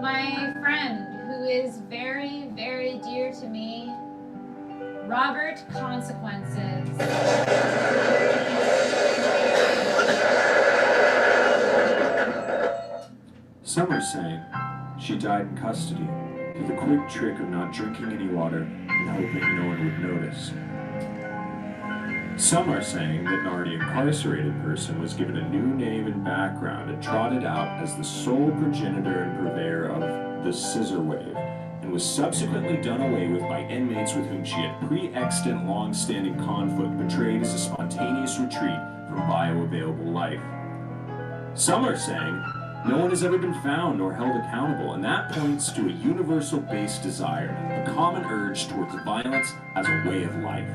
my friend, who is very, very dear to me, Robert Consequences. Some are saying she died in custody, with the quick trick of not drinking any water and hoping no one would notice. Some are saying that an already incarcerated person was given a new name and background and trotted out as the sole progenitor and purveyor of the scissor wave, and was subsequently done away with by inmates with whom she had pre-extant long-standing conflict, portrayed as a spontaneous retreat from bioavailable life. Some are saying no one has ever been found nor held accountable, and that points to a universal base desire, a common urge towards violence as a way of life.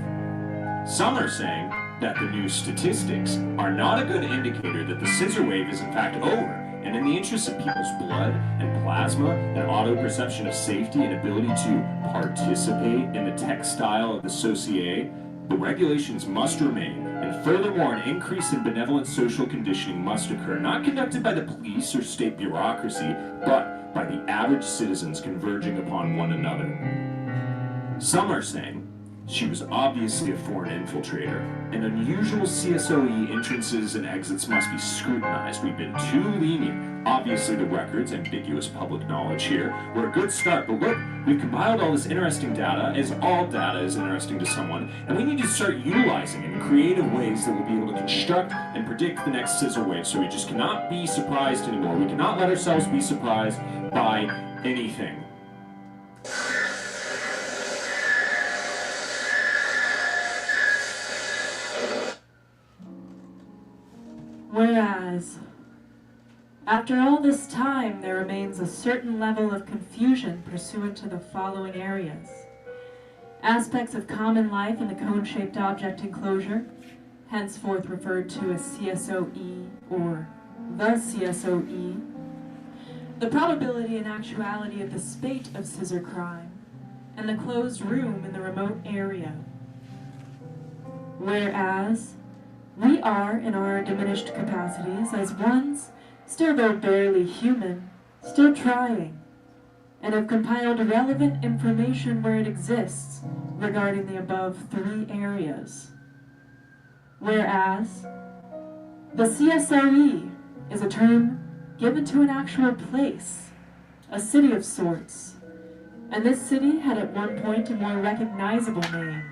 Some are saying that the new statistics are not a good indicator that the scissor wave is in fact over, and in the interest of people's blood and plasma and auto-perception of safety and ability to participate in the textile of the societe, the regulations must remain, and furthermore an increase in benevolent social conditioning must occur, not conducted by the police or state bureaucracy, but by the average citizens converging upon one another. Some are saying she was obviously a foreign infiltrator, and unusual CSOE entrances and exits must be scrutinized. We've been too lenient. Obviously the records, ambiguous public knowledge here, were a good start, but look, we've compiled all this interesting data, as all data is interesting to someone, and we need to start utilizing it in creative ways that will be able to construct and predict the next scissor wave, so we just cannot be surprised anymore. We cannot let ourselves be surprised by anything. Whereas, after all this time, there remains a certain level of confusion pursuant to the following areas. Aspects of common life in the cone-shaped object enclosure, henceforth referred to as CSOE or the CSOE. The probability and actuality of the spate of scissor crime, and the closed room in the remote area. Whereas, we are, in our diminished capacities, as ones, still though barely human, still trying, and have compiled relevant information where it exists regarding the above three areas. Whereas, the CSOE is a term given to an actual place, a city of sorts, and this city had at one point a more recognizable name.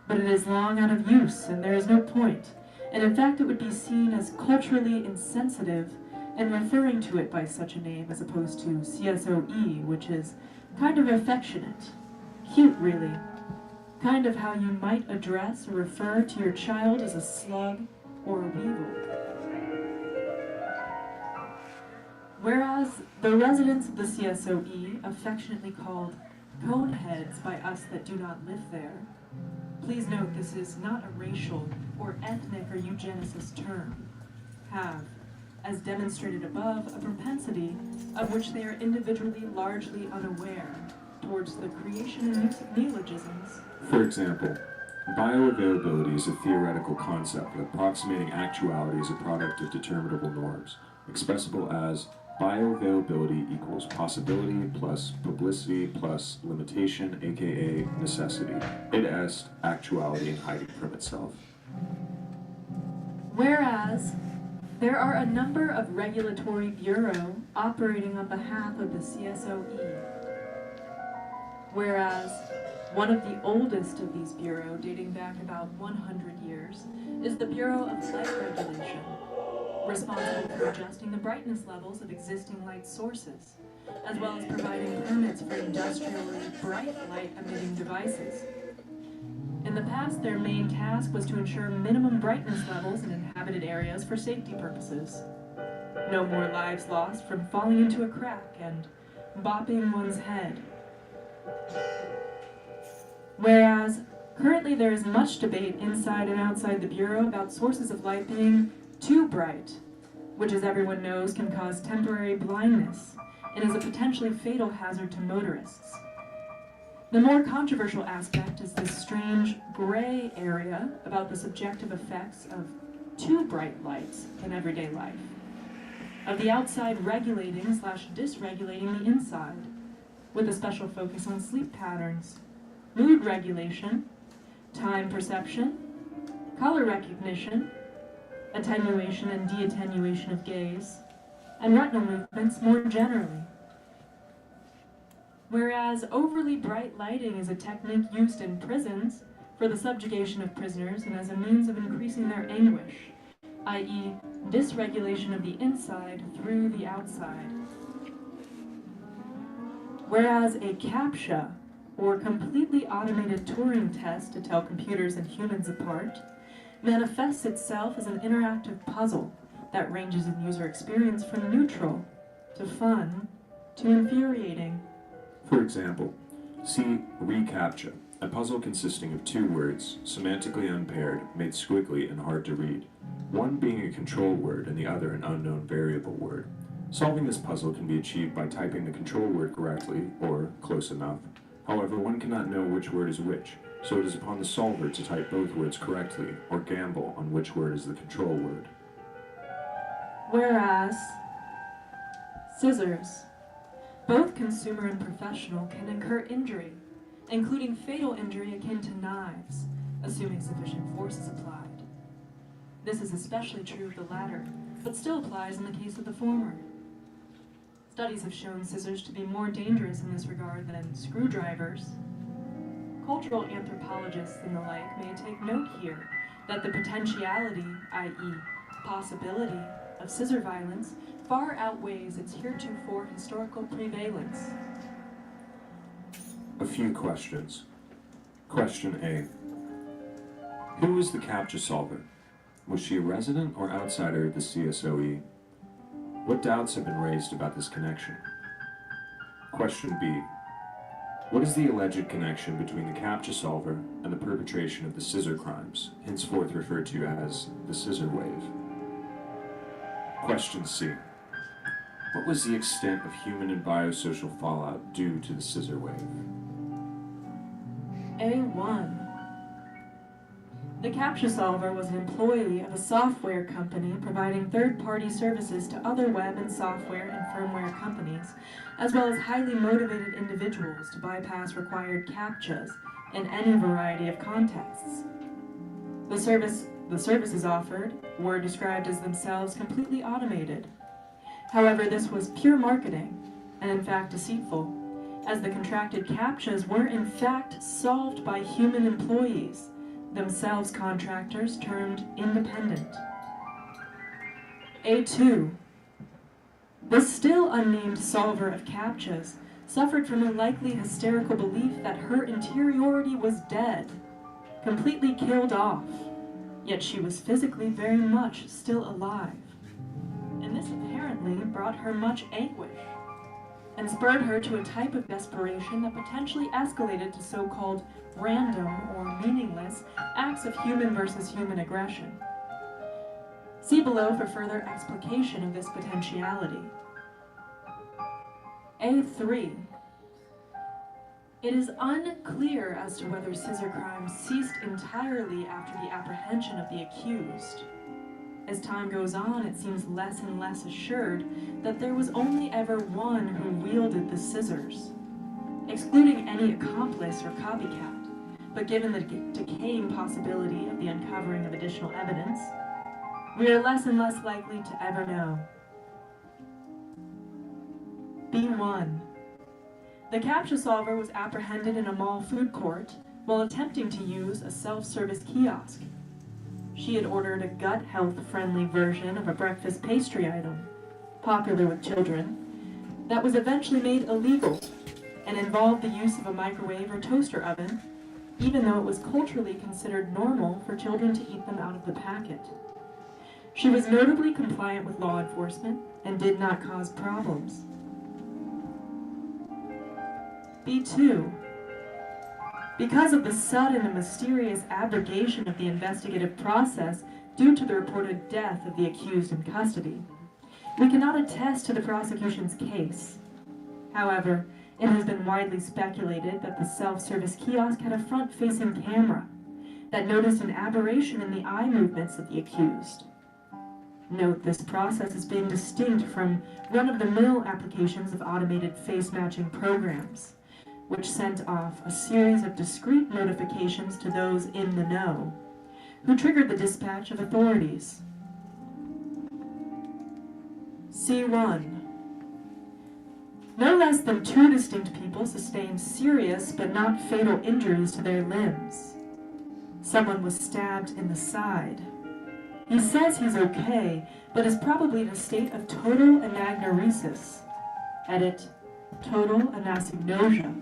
But it is long out of use, and there is no point, and in fact it would be seen as culturally insensitive in referring to it by such a name as opposed to CSOE, which is kind of affectionate, cute really, kind of how you might address or refer to your child as a slug or a weevil. Whereas the residents of the CSOE, affectionately called coneheads by us that do not live there, please note this is not a racial or ethnic or eugenicist term, have, as demonstrated above, a propensity of which they are individually largely unaware towards the creation and use of neologisms. For example, bioavailability is a theoretical concept of approximating actuality as a product of determinable norms, expressible as bioavailability equals possibility plus publicity plus limitation, aka necessity. Id est actuality in hiding from itself. Whereas, there are a number of regulatory bureaux operating on behalf of the CSOE. Whereas, one of the oldest of these bureaux, dating back about 100 years, is the Bureau of Light Regulation, responsible for adjusting the brightness levels of existing light sources, as well as providing permits for industrially bright light-emitting devices. In the past, their main task was to ensure minimum brightness levels in inhabited areas for safety purposes. No more lives lost from falling into a crack and bopping one's head. Whereas, currently there is much debate inside and outside the Bureau about sources of light being too bright, which as everyone knows can cause temporary blindness and is a potentially fatal hazard to motorists. The more controversial aspect is this strange gray area about the subjective effects of too bright lights in everyday life, of the outside regulating / dysregulating the inside, with a special focus on sleep patterns, mood regulation, time perception, color recognition, attenuation and de-attenuation of gaze, and retinal movements more generally. Whereas overly bright lighting is a technique used in prisons for the subjugation of prisoners and as a means of increasing their anguish, i.e., dysregulation of the inside through the outside. Whereas a Captcha, or completely automated Turing test to tell computers and humans apart, manifests itself as an interactive puzzle that ranges in user experience from neutral to fun to infuriating. For example, see reCAPTCHA, a puzzle consisting of 2 words, semantically unpaired, made squiggly and hard to read, one being a control word and the other an unknown variable word. Solving this puzzle can be achieved by typing the control word correctly, or close enough. However, one cannot know which word is which, so it is upon the solver to type both words correctly, or gamble on which word is the control word. Whereas scissors, both consumer and professional, can incur injury, including fatal injury akin to knives, assuming sufficient force is applied. This is especially true of the latter, but still applies in the case of the former. Studies have shown scissors to be more dangerous in this regard than screwdrivers. Cultural anthropologists and the like may take note here that the potentiality, i.e., possibility, of scissor violence far outweighs its heretofore historical prevalence. A few questions. Question A. Who was the Captcha solver? Was she a resident or outsider of the CSOE? What doubts have been raised about this connection? Question B. What is the alleged connection between the Captcha solver and the perpetration of the scissor crimes, henceforth referred to as the scissor wave? Question C. What was the extent of human and biosocial fallout due to the scissor wave? A1. The Captcha solver was an employee of a software company providing third-party services to other web and software and firmware companies, as well as highly motivated individuals to bypass required CAPTCHAs in any variety of contexts. The services offered were described as themselves completely automated. However, this was pure marketing, and in fact deceitful, as the contracted CAPTCHAs were in fact solved by human employees, themselves contractors termed independent. A2. The still unnamed solver of CAPTCHAs suffered from a likely hysterical belief that her interiority was dead, completely killed off, yet she was physically very much still alive. And this apparently brought her much anguish, and spurred her to a type of desperation that potentially escalated to so-called random or meaningless acts of human versus human aggression. See below for further explication of this potentiality. A3. It is unclear as to whether scissor crimes ceased entirely after the apprehension of the accused. As time goes on, it seems less and less assured that there was only ever one who wielded the scissors, excluding any accomplice or copycat. But given the decaying possibility of the uncovering of additional evidence, we are less and less likely to ever know. B1. The Captcha solver was apprehended in a mall food court while attempting to use a self-service kiosk. She had ordered a gut health-friendly version of a breakfast pastry item, popular with children, that was eventually made illegal and involved the use of a microwave or toaster oven, even though it was culturally considered normal for children to eat them out of the packet. She was notably compliant with law enforcement and did not cause problems. B2. Because of the sudden and mysterious abrogation of the investigative process due to the reported death of the accused in custody, we cannot attest to the prosecution's case. However, it has been widely speculated that the self-service kiosk had a front-facing camera that noticed an aberration in the eye movements of the accused. Note this process as being distinct from run-of-the-mill applications of automated face-matching programs, which sent off a series of discrete notifications to those in the know, who triggered the dispatch of authorities. C1. No less than 2 distinct people sustained serious but not fatal injuries to their limbs. Someone was stabbed in the side. He says he's okay, but is probably in a state of total anagnoresis. Edit, total anosognosia.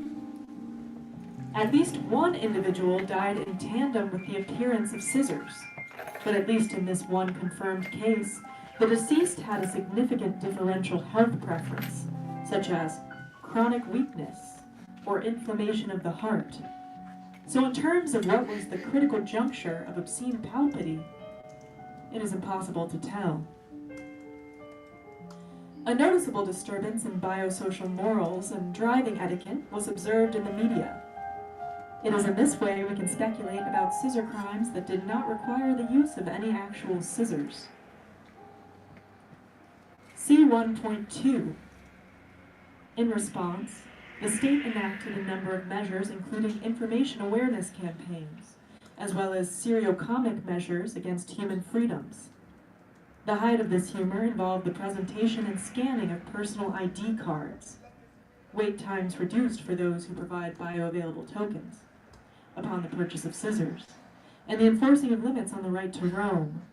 At least one individual died in tandem with the appearance of scissors, but at least in this one confirmed case, the deceased had a significant differential health preference, such as chronic weakness or inflammation of the heart. So in terms of what was the critical juncture of obscene palpity, it is impossible to tell. A noticeable disturbance in biosocial morals and driving etiquette was observed in the media. It is in this way we can speculate about scissor crimes that did not require the use of any actual scissors. C1.2. In response, the state enacted a number of measures including information awareness campaigns, as well as seriocomic measures against human freedoms. The height of this humor involved the presentation and scanning of personal ID cards, wait times reduced for those who provide bioavailable tokens upon the purchase of scissors, and the enforcing of limits on the right to roam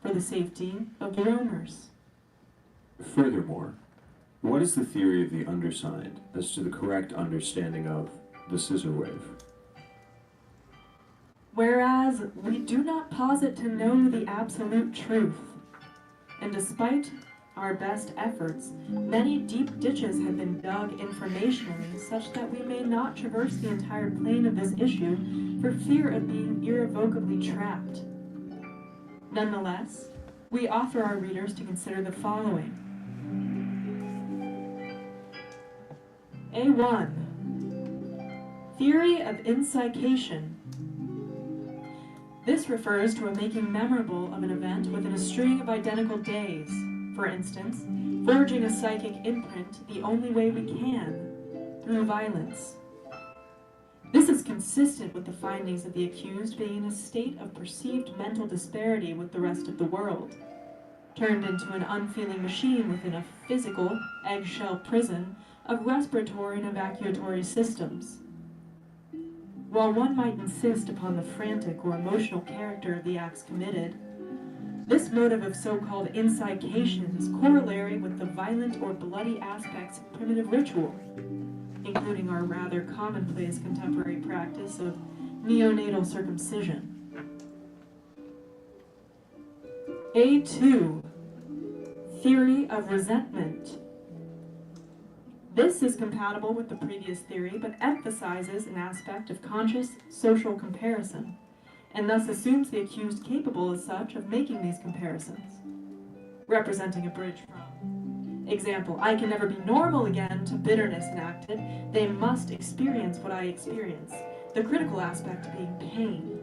for the safety of the roamers. Furthermore, what is the theory of the undersigned as to the correct understanding of the scissor wave? Whereas we do not posit to know the absolute truth, and despite our best efforts, many deep ditches have been dug informationally such that we may not traverse the entire plane of this issue for fear of being irrevocably trapped. Nonetheless, we offer our readers to consider the following. A1. Theory of incication. This refers to a making memorable of an event within a string of identical days. For instance, forging a psychic imprint the only way we can, through violence. This is consistent with the findings of the accused being in a state of perceived mental disparity with the rest of the world, turned into an unfeeling machine within a physical, eggshell prison of respiratory and evacuatory systems. While one might insist upon the frantic or emotional character of the acts committed, this motive of so-called incication is corollary with the violent or bloody aspects of primitive ritual, including our rather commonplace contemporary practice of neonatal circumcision. A2. Theory of resentment. This is compatible with the previous theory, but emphasizes an aspect of conscious social comparison, and thus assumes the accused capable as such of making these comparisons, representing a bridge from, example, I can never be normal again, to bitterness enacted, they must experience what I experience, the critical aspect being pain.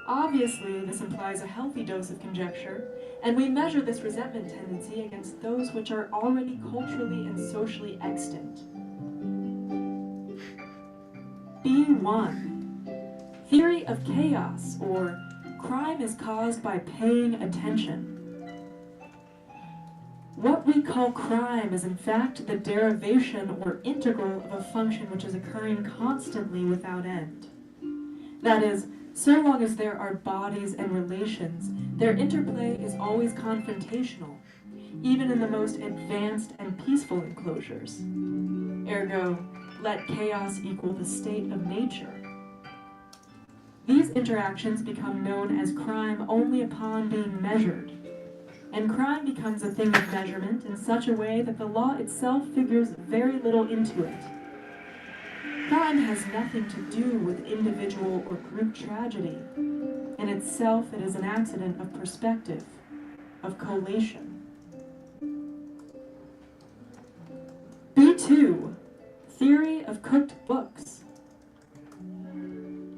Obviously, this implies a healthy dose of conjecture, and we measure this resentment tendency against those which are already culturally and socially extant. B1. Theory of chaos, or crime is caused by paying attention. What we call crime is in fact the derivation or integral of a function which is occurring constantly without end. That is, so long as there are bodies and relations, their interplay is always confrontational, even in the most advanced and peaceful enclosures. Ergo, let chaos equal the state of nature. These interactions become known as crime only upon being measured, and crime becomes a thing of measurement in such a way that the law itself figures very little into it. Crime has nothing to do with individual or group tragedy. In itself, it is an accident of perspective, of collation. B2. Theory of cooked books.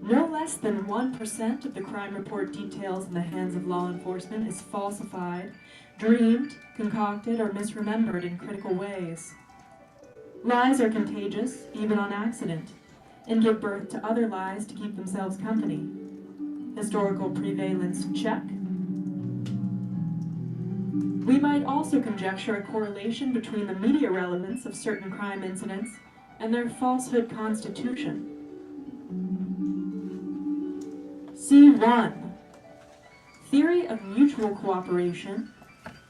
No less than 1% of the crime report details in the hands of law enforcement is falsified, dreamed, concocted, or misremembered in critical ways. Lies are contagious, even on accident, and give birth to other lies to keep themselves company. Historical prevalence check. We might also conjecture a correlation between the media relevance of certain crime incidents and their falsehood constitution. C1. Theory of mutual cooperation,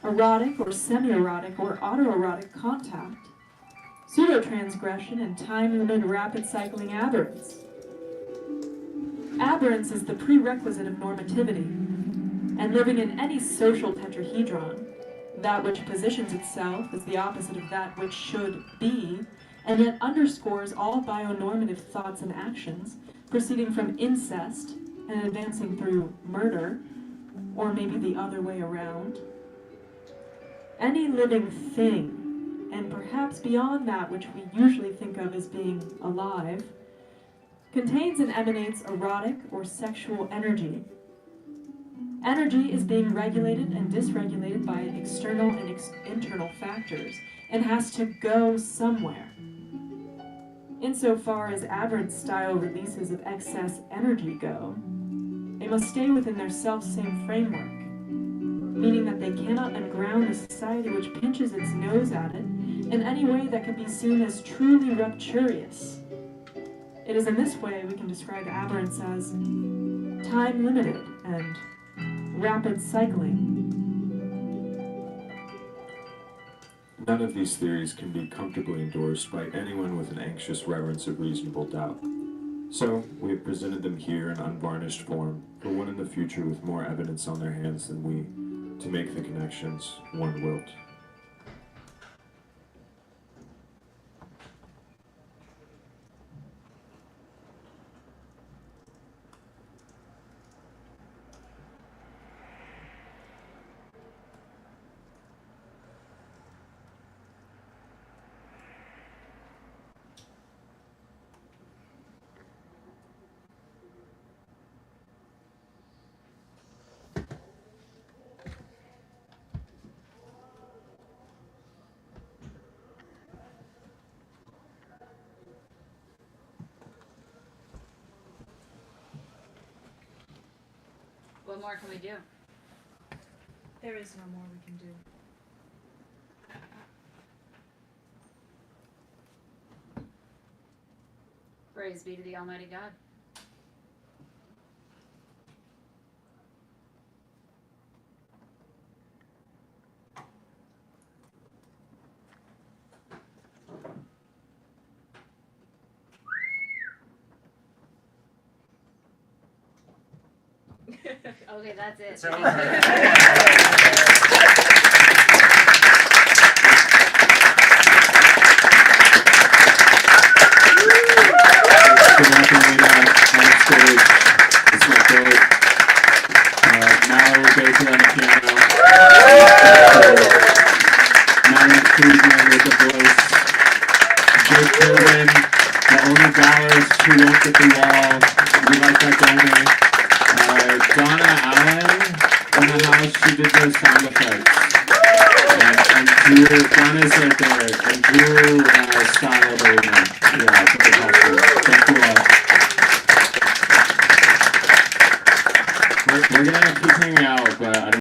erotic or semi-erotic or autoerotic contact, pseudotransgression, and time-limited rapid cycling aberrance. Aberrance is the prerequisite of normativity, and living in any social tetrahedron, that which positions itself as the opposite of that which should be, and yet underscores all bionormative thoughts and actions, proceeding from incest and advancing through murder, or maybe the other way around. Any living thing, and perhaps beyond that which we usually think of as being alive, contains and emanates erotic or sexual energy. Energy is being regulated and dysregulated by external and internal factors, and has to go somewhere. Insofar as aberrant-style releases of excess energy go, they must stay within their self-same framework, meaning that they cannot unground a society which pinches its nose at it in any way that can be seen as truly rapturous. It is in this way we can describe aberrance as time-limited and rapid cycling. None of these theories can be comfortably endorsed by anyone with an anxious reverence of reasonable doubt. So, we have presented them here in unvarnished form for one in the future with more evidence on their hands than we, to make the connections one wilt. What more can we do? There is no more we can do. Praise be to the Almighty God. Okay, that's it. It's over. Mallory bass on the piano. Madeline Friedman with the voice. Tobin, the only ballast who won't get the wall. We like that Donna. Donna Allen in the house, she did the sound effects. And Drew, Donna's right there. And Drew styled Alina. Yeah, it's a big help. Thank you all. We're gonna keep hanging out, but I don't